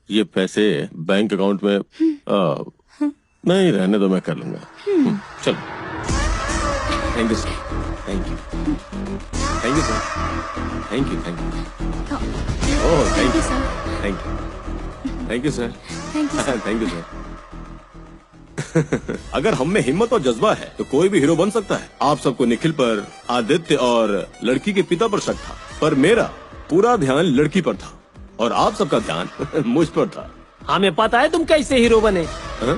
ये पैसे बैंक अकाउंट में नहीं रहने दो, मैं कर लूंगा। चलो। Thank you sir. Thank you. Thank you sir. Thank you. Thank you. Oh thank you sir. Thank you. Thank you sir. Thank you sir. अगर हम में हिम्मत और जज्बा है तो कोई भी हीरो बन सकता है। आप सबको निखिल पर, आदित्य और लड़की के पिता पर शक था, पर मेरा पूरा ध्यान लड़की पर था और आप सबका ध्यान मुझ पर था। हमें पता है तुम कैसे हीरो बने। हाँ?